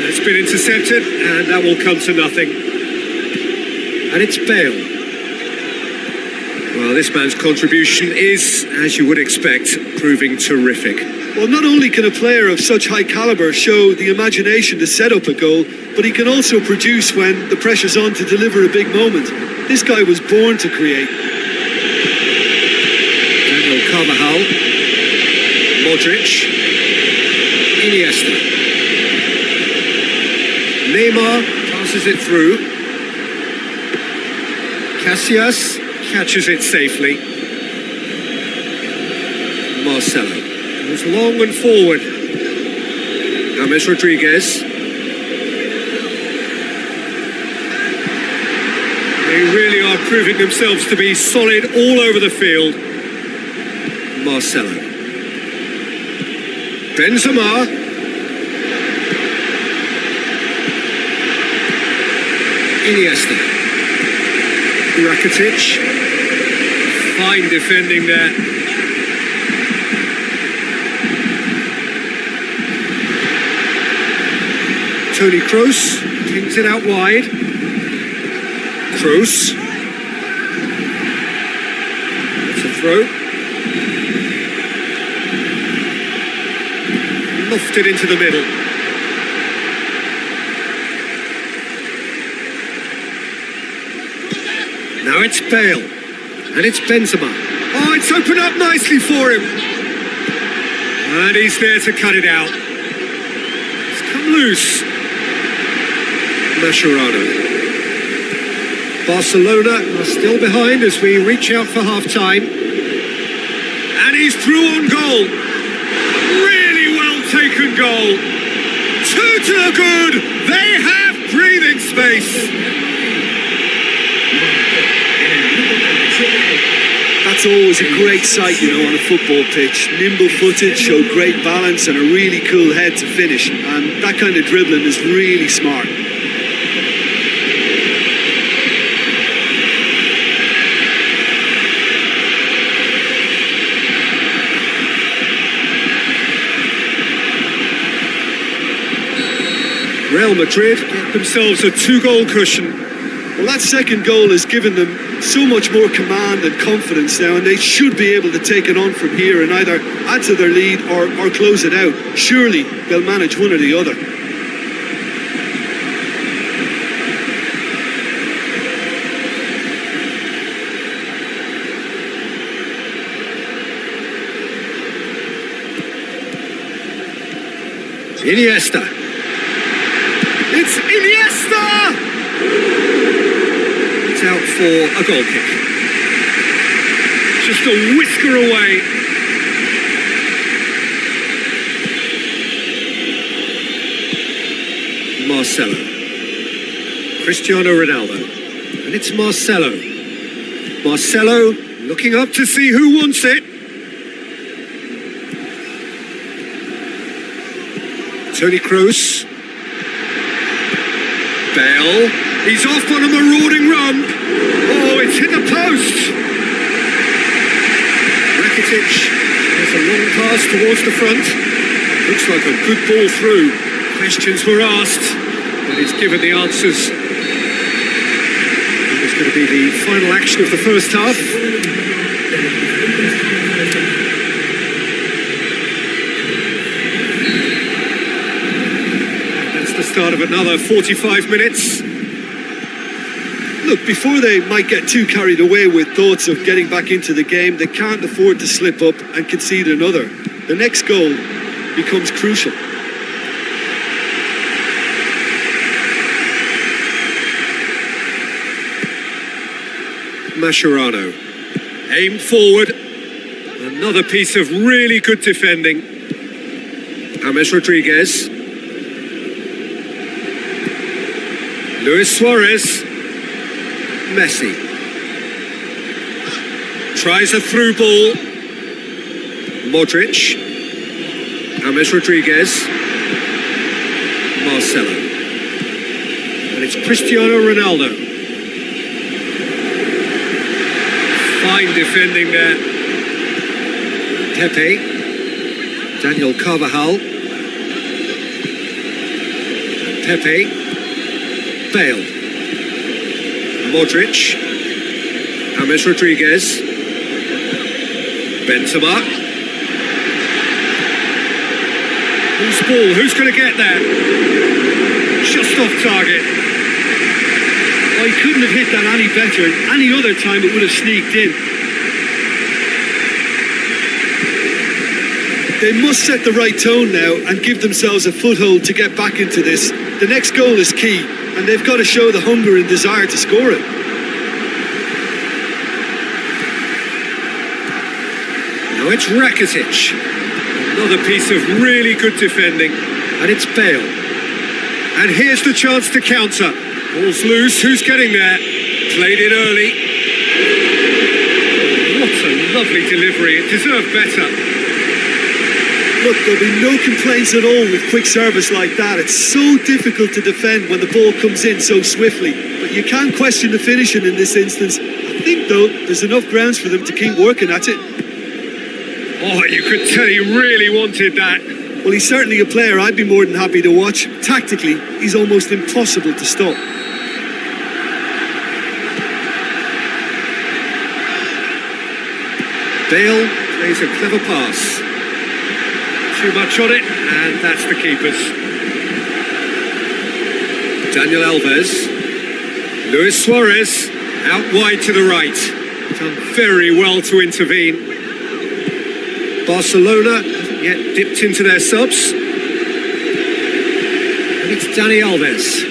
It's been intercepted, and that will come to nothing. And it's Bale. Well, this man's contribution is, as you would expect, proving terrific. Well, not only can a player of such high calibre show the imagination to set up a goal, but he can also produce when the pressure's on to deliver a big moment. This guy was born to create. Daniel Carvajal. Modric. Iniesta. Neymar passes it through. Casillas catches it safely. Marcelo goes long and forward. James Rodriguez. They really are proving themselves to be solid all over the field. Marcelo. Benzema. Iniesta. Rakitic. Fine defending there. Toni Kroos kicks it out wide. Kroos. It's a throw. Lofted into the middle. Now it's Bale. And it's Benzema. Oh, it's opened up nicely for him. And he's there to cut it out. It's come loose. Mascherano. Barcelona are still behind as we reach out for half-time. And he's through on goal. Really well taken goal. 2 to the good. They have breathing space. That's always a great sight, you know, on a football pitch. Nimble-footed, showed great balance and a really cool head to finish. And that kind of dribbling is really smart. Real Madrid get themselves a 2-goal cushion. Well, that second goal has given them so much more command and confidence now, and they should be able to take it on from here and either add to their lead or close it out. Surely they'll manage one or the other. Iniesta. It's Iniesta! It's out for a goal kick. Just a whisker away. Marcelo. Cristiano Ronaldo. And it's Marcelo. Marcelo looking up to see who wants it. Toni Kroos. Bale. He's off on a marauding run. Oh, it's hit the post. Rakitic has a long pass towards the front. Looks like a good ball through. Questions were asked, but he's given the answers. And it's going to be the final action of the first half. That's the start of another 45 minutes. Look, before they might get too carried away with thoughts of getting back into the game, they can't afford to slip up and concede another. The next goal becomes crucial. Mascherano. Aimed forward. Another piece of really good defending. James Rodriguez. Luis Suarez. Messi. Tries a through ball. Modric. James Rodriguez. Marcelo. And it's Cristiano Ronaldo. Fine defending there. Pepe. Daniel Carvajal. Pepe. Bale. Modric. James Rodriguez. Benzema. Who's ball? Who's going to get that? Just off target. Oh, he couldn't have hit that any better. Any other time it would have sneaked in. They must set the right tone now and give themselves a foothold to get back into this. The next goal is key, and they've got to show the hunger and desire to score it. Now it's Rakitic. Another piece of really good defending. And it's Bale. And here's the chance to counter. Ball's loose. Who's getting there? Played in early. What a lovely delivery. It deserved better. Look, there'll be no complaints at all with quick service like that. It's so difficult to defend when the ball comes in so swiftly. But you can't question the finishing in this instance. I think, though, there's enough grounds for them to keep working at it. Oh, you could tell he really wanted that. Well, he's certainly a player I'd be more than happy to watch. Tactically, he's almost impossible to stop. Bale plays a clever pass. Too much on it, and that's the keeper's. Daniel Alves. Luis Suarez out wide to the right. Done very well to intervene. Barcelona haven't yet dipped into their subs. And it's Dani Alves.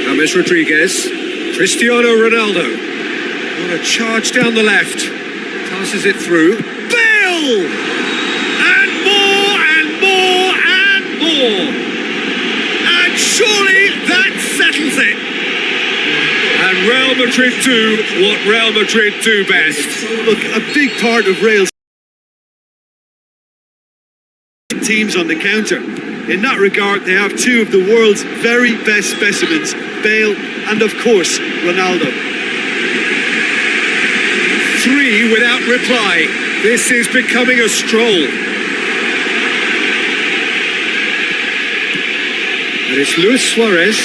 James Rodriguez. Cristiano Ronaldo. On a charge down the left. Passes it through. Bale! And more and more and more. And surely that settles it. And Real Madrid do what Real Madrid do best. Look, a big part of Real's teams on the counter. In that regard, they have two of the world's very best specimens, Bale and, of course, Ronaldo. 3 without reply. This is becoming a stroll. And it's Luis Suarez.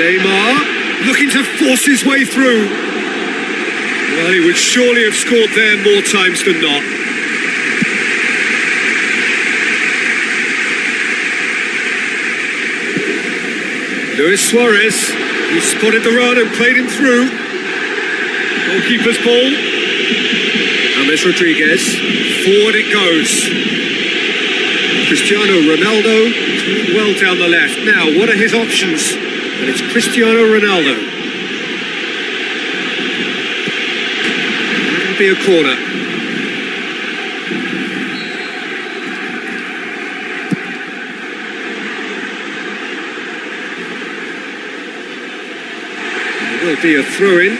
Neymar looking to force his way through. Well, he would surely have scored there more times than not. Luis Suarez, he spotted the run and played him through. Goalkeeper's ball. James Rodriguez. Forward it goes. Cristiano Ronaldo. Well down the left. Now, what are his options? And it's Cristiano Ronaldo. It'll be a corner. It will be a throw-in.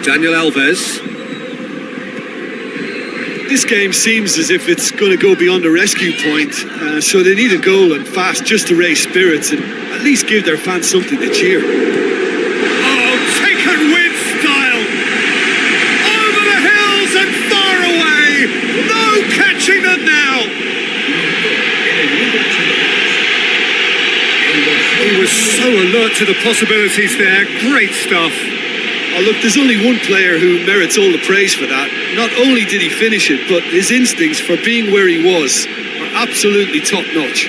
Daniel Alves. This game seems as if it's going to go beyond the rescue point, so they need a goal and fast just to raise spirits and at least give their fans something to cheer. Oh, taken with style! Over the hills and far away! No catching them now! He was so alert to the possibilities there. Great stuff. Oh, look, there's only one player who merits all the praise for that. Not only did he finish it, but his instincts for being where he was are absolutely top-notch.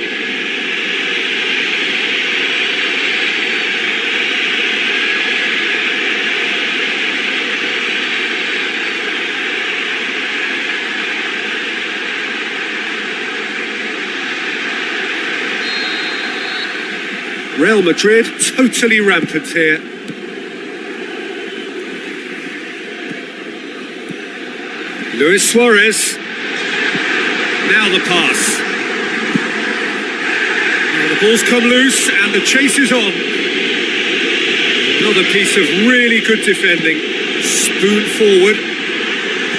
Real Madrid totally rampant here. Luis Suarez. Now the pass. Now the ball's come loose and the chase is on. Another piece of really good defending. Spoon forward.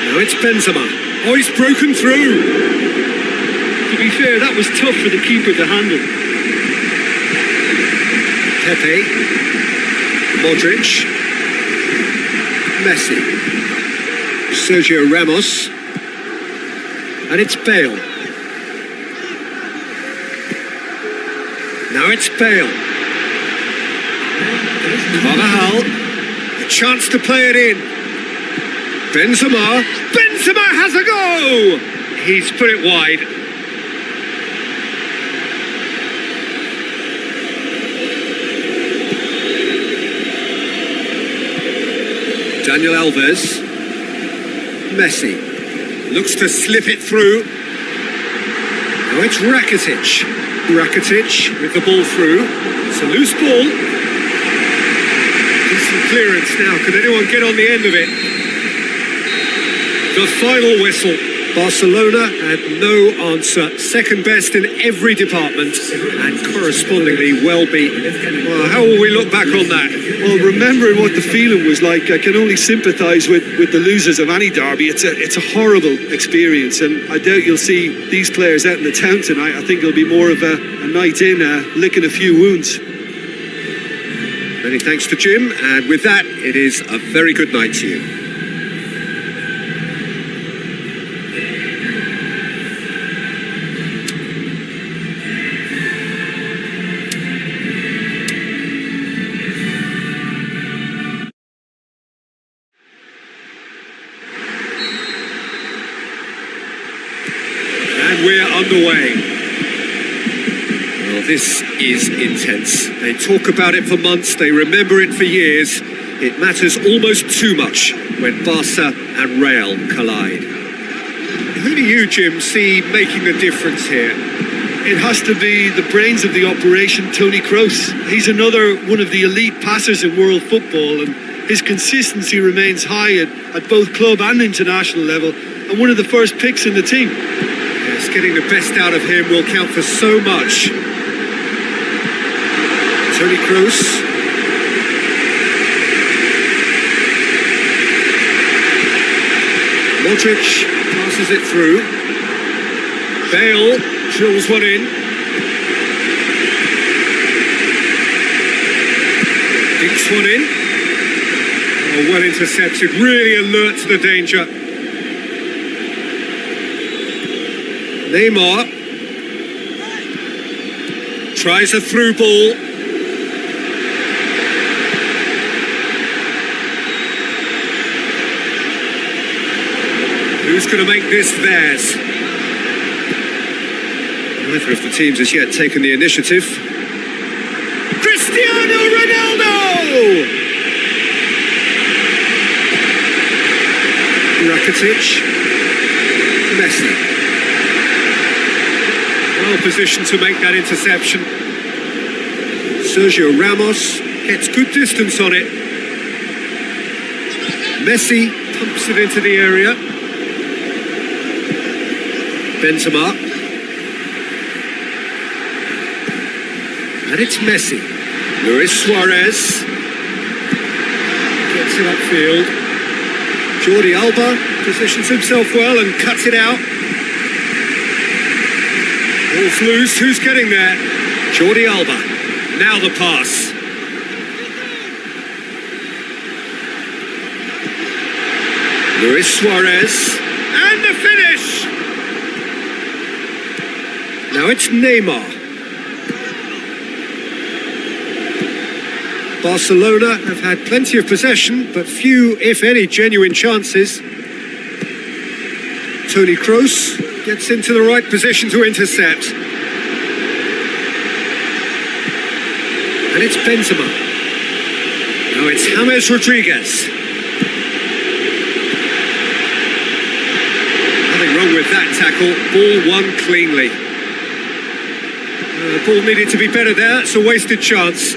Now it's Benzema. Oh, he's broken through. To be fair, that was tough for the keeper to handle. Pepe. Modric. Messi. Sergio Ramos. And it's Bale. Now it's Bale. Carvajal. A chance to play it in. Benzema. Benzema has a go! He's put it wide. Daniel Alves. Messi looks to slip it through. Now it's Rakitic. Rakitic with the ball through. It's a loose ball. Decent clearance now. Can anyone get on the end of it? The final whistle. Barcelona had no answer, second best in every department and correspondingly well beaten. Well, how will we look back on that? Well, remembering what the feeling was like, I can only sympathise with the losers of any derby. It's a horrible experience, and I doubt you'll see these players out in the town tonight. I think it'll be more of a night in, licking a few wounds. Many thanks to Jim, and with that, it is a very good night to you. We're underway. Well, this is intense. They talk about it for months, they remember it for years. It matters almost too much when Barca and Real collide. Who do you, Jim, see making the difference here? It has to be the brains of the operation, Toni Kroos. He's another one of the elite passers in world football, and his consistency remains high at both club and international level, and one of the first picks in the team. Getting the best out of him will count for so much. Toni Kroos. Modric passes it through. Bale drills one in. Dinks one in. Oh, well intercepted. Really alert to the danger. Neymar tries a through ball. Who's going to make this theirs? Neither of the teams has yet taken the initiative. Cristiano Ronaldo! Rakitic. Messi. Well positioned to make that interception. Sergio Ramos gets good distance on it. Messi pumps it into the area. Benzema. And it's Messi. Luis Suarez gets it upfield. Jordi Alba positions himself well and cuts it out. Ball's loose, who's getting there? Jordi Alba, now the pass. Luis Suarez, and the finish! Now it's Neymar. Barcelona have had plenty of possession, but few, if any, genuine chances. Toni Kroos gets into the right position to intercept. And it's Benzema. Now it's James Rodriguez. Nothing wrong with that tackle. Ball won cleanly. The ball needed to be better there. It's a wasted chance.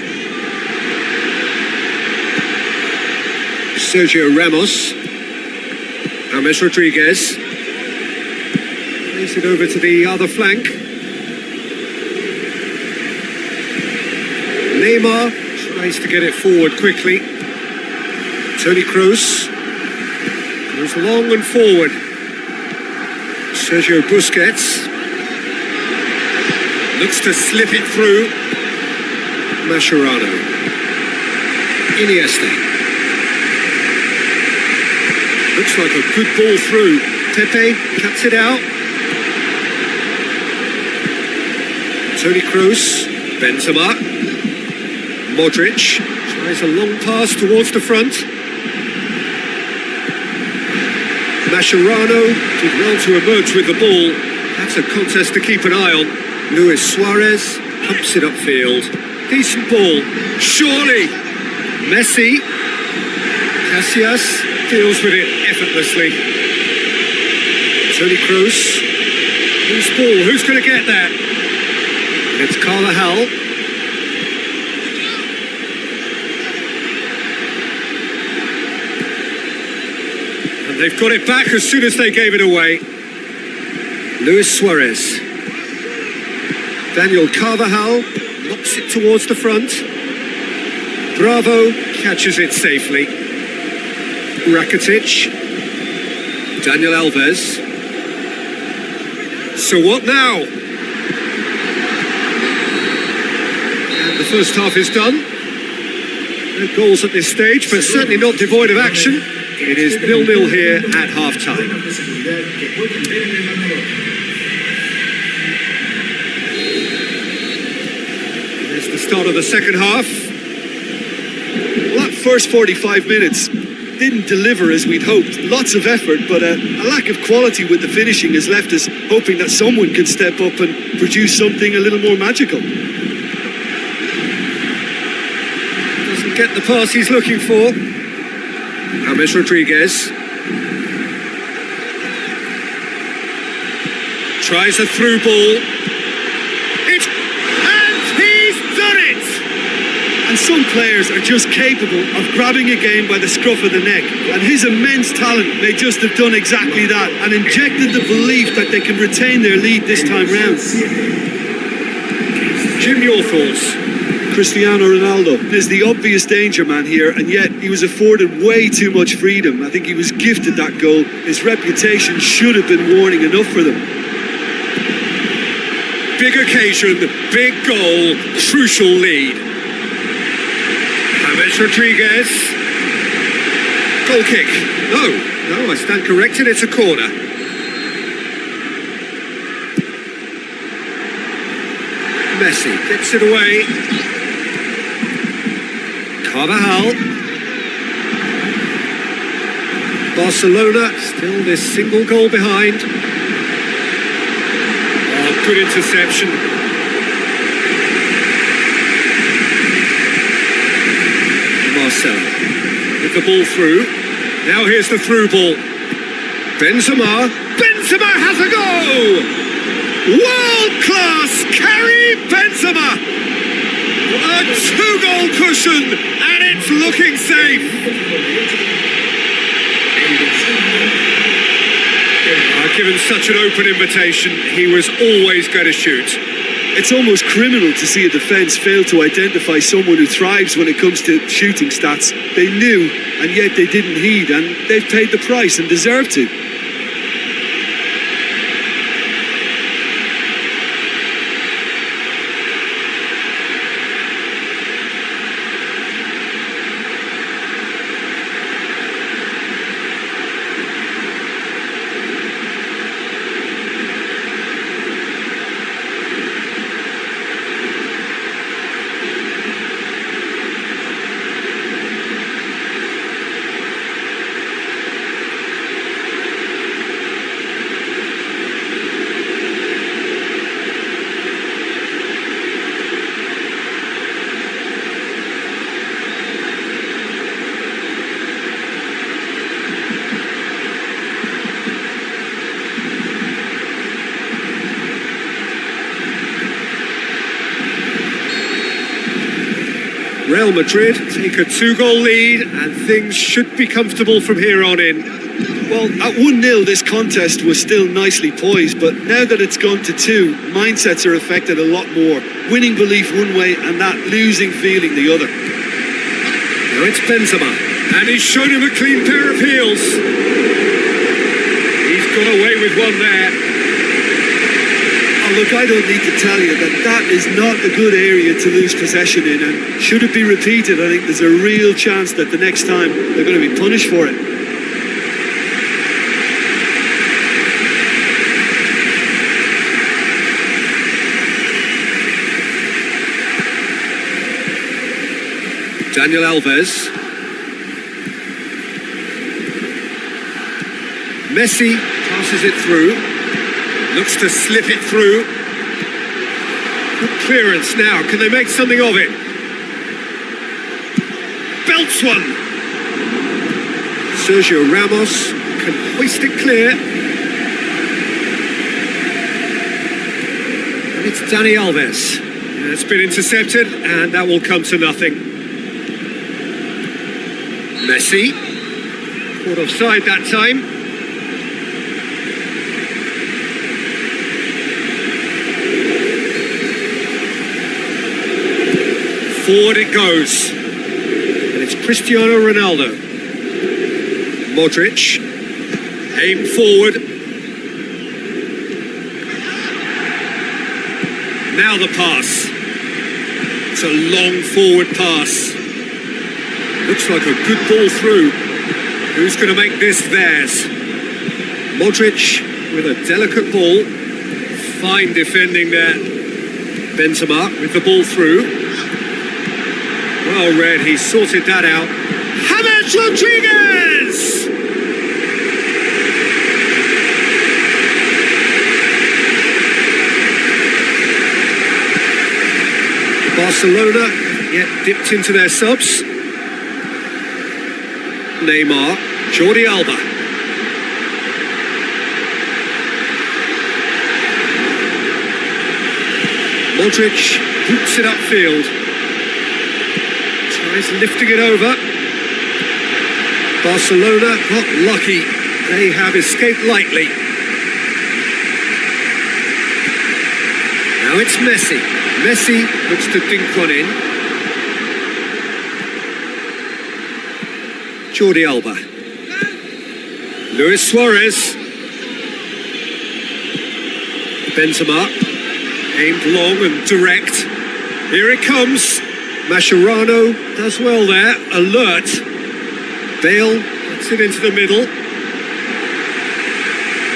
Sergio Ramos. James Rodriguez. Plays it over to the other flank. Neymar tries to get it forward quickly. Toni Kroos goes long and forward. Sergio Busquets looks to slip it through. Mascherano. Iniesta. Looks like a good ball through. Pepe cuts it out. Toni Kroos, Benzema, Modric tries a long pass towards the front. Mascherano did well to emerge with the ball. That's a contest to keep an eye on. Luis Suarez pumps it upfield. Decent ball. Surely. Messi. Casillas deals with it effortlessly. Toni Kroos. Who's ball? Who's going to get that? It's Carvajal. And they've got it back as soon as they gave it away. Luis Suarez. Daniel Carvajal knocks it towards the front. Bravo catches it safely. Rakitic. Daniel Alves. So what now? And the first half is done. No goals at this stage, but certainly not devoid of action. It is 0-0 here at half-time. There's the start of the second half. Well, that first 45 minutes didn't deliver as we'd hoped. Lots of effort, but a lack of quality with the finishing has left us hoping that someone can step up and produce something a little more magical. Doesn't get the pass he's looking for. James Rodriguez. Tries a through ball. And he's done it! And some players are just capable of grabbing a game by the scruff of the neck. And his immense talent may just have done exactly that and injected the belief that they can retain their lead this time round. Jim, your thoughts? Cristiano Ronaldo is the obvious danger man here, and yet he was afforded way too much freedom. I think he was gifted that goal. His reputation should have been warning enough for them. Big occasion, big goal, crucial lead. James Rodriguez. Goal kick. No, I stand corrected, it's a corner. Messi gets it away. Carvajal. Barcelona still this single goal behind. Oh, good interception. Marcelo with the ball through. Now here's the through ball. Benzema has a goal! World-class Karim Benzema! A two-goal cushion, and it's looking safe. Given such an open invitation, he was always going to shoot. It's almost criminal to see a defence fail to identify someone who thrives when it comes to shooting stats. They knew, and yet they didn't heed, and they've paid the price and deserve to. Real Madrid take a two-goal lead and things should be comfortable from here on in. Well, at 1-0 this contest was still nicely poised, but now that it's gone to 2, mindsets are affected a lot more. Winning belief one way and that losing feeling the other. Now it's Benzema, and he's shown him a clean pair of heels. He's got away with one there. Oh, look, I don't need to tell you that is not a good area to lose possession in, and should it be repeated, I think there's a real chance that the next time they're going to be punished for it. Daniel Alves. Messi passes it through. Looks to slip it through. Good clearance now. Can they make something of it? Belts one. Sergio Ramos can hoist it clear. And it's Dani Alves. It's been intercepted, and that will come to nothing. Messi. Caught offside that time. Forward it goes. And it's Cristiano Ronaldo. Modric. Aim forward. Now the pass. It's a long forward pass. Looks like a good ball through. Who's going to make this theirs? Modric with a delicate ball. Fine defending there. Benzema with the ball through. Well read, he sorted that out. James Rodriguez! Barcelona yet dipped into their subs. Neymar, Jordi Alba. Modric boots it upfield. Tries lifting it over. Barcelona not lucky. They have escaped lightly. Now it's Messi. Messi looks to dink one in. Jordi Alba. Luis Suarez. Benzema. Aimed long and direct. Here it comes. Mascherano does well there. Alert. Bale gets it into the middle.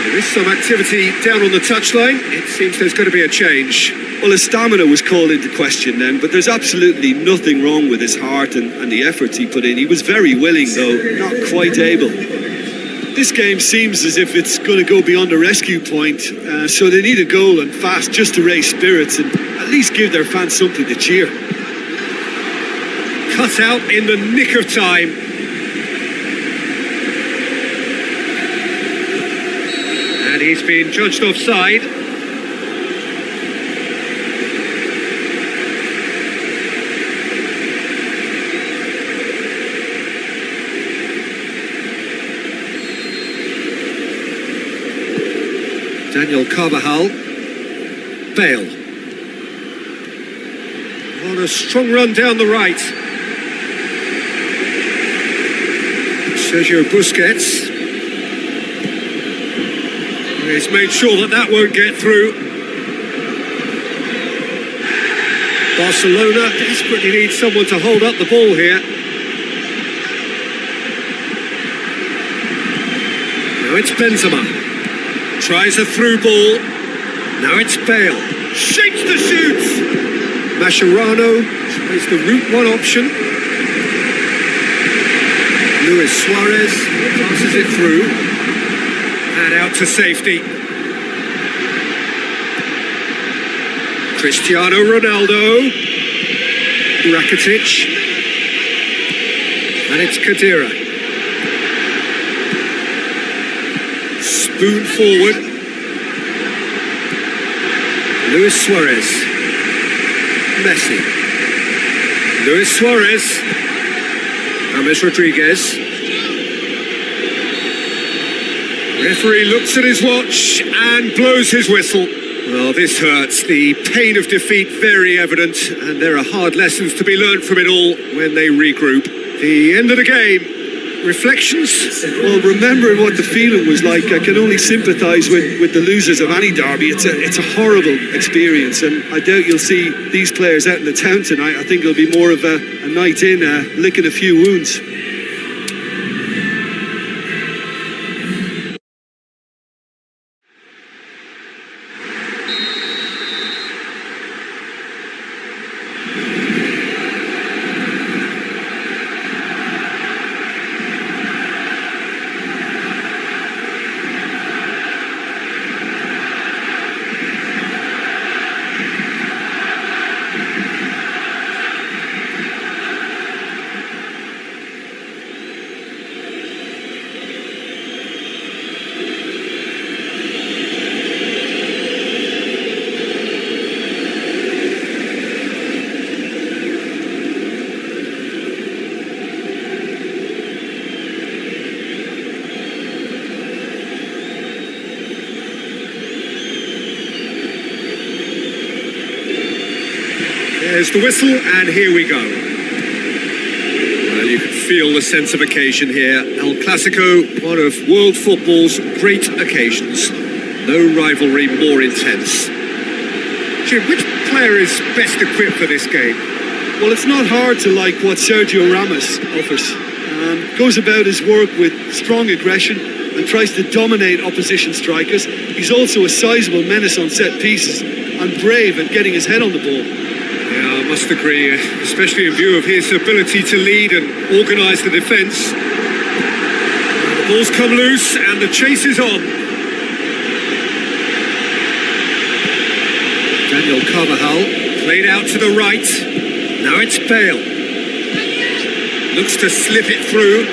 There is some activity down on the touchline. It seems there's going to be a change. Well, his stamina was called into question then, but there's absolutely nothing wrong with his heart and the efforts he put in. He was very willing, though not quite able. This game seems as if it's going to go beyond the rescue point, so they need a goal and fast just to raise spirits and at least give their fans something to cheer. Cut out in the nick of time. And he's been judged offside. Daniel Carvajal. Bale. On a strong run down the right. Sergio Busquets. He's made sure that won't get through. Barcelona desperately needs someone to hold up the ball here. Now it's Benzema. Tries a through ball. Now it's Bale. Shapes the shoot. Mascherano tries the route one option. Luis Suarez passes it through. And out to safety. Cristiano Ronaldo. Rakitic. And it's Khedira. Spoon forward. Luis Suarez. Messi. Luis Suarez. James Rodriguez. Referee looks at his watch and blows his whistle. Well, this hurts. The pain of defeat very evident, and there are hard lessons to be learned from it all when they regroup. The end of the game. Reflections? Well, remembering what the feeling was like, I can only sympathise with the losers of any derby. It's a horrible experience, and I doubt you'll see these players out in the town tonight. I think it'll be more of a night in, licking a few wounds. There's the whistle, and here we go. Well, you can feel the sense of occasion here. El Clasico, one of world football's great occasions. No rivalry more intense. Jim, which player is best equipped for this game? Well, it's not hard to like what Sergio Ramos offers. Goes about his work with strong aggression and tries to dominate opposition strikers. He's also a sizable menace on set pieces and brave at getting his head on the ball. Yeah, I must agree, especially in view of his ability to lead and organise the defence. The ball's come loose and the chase is on. Daniel Carvajal played out to the right. Now it's Bale. Looks to slip it through.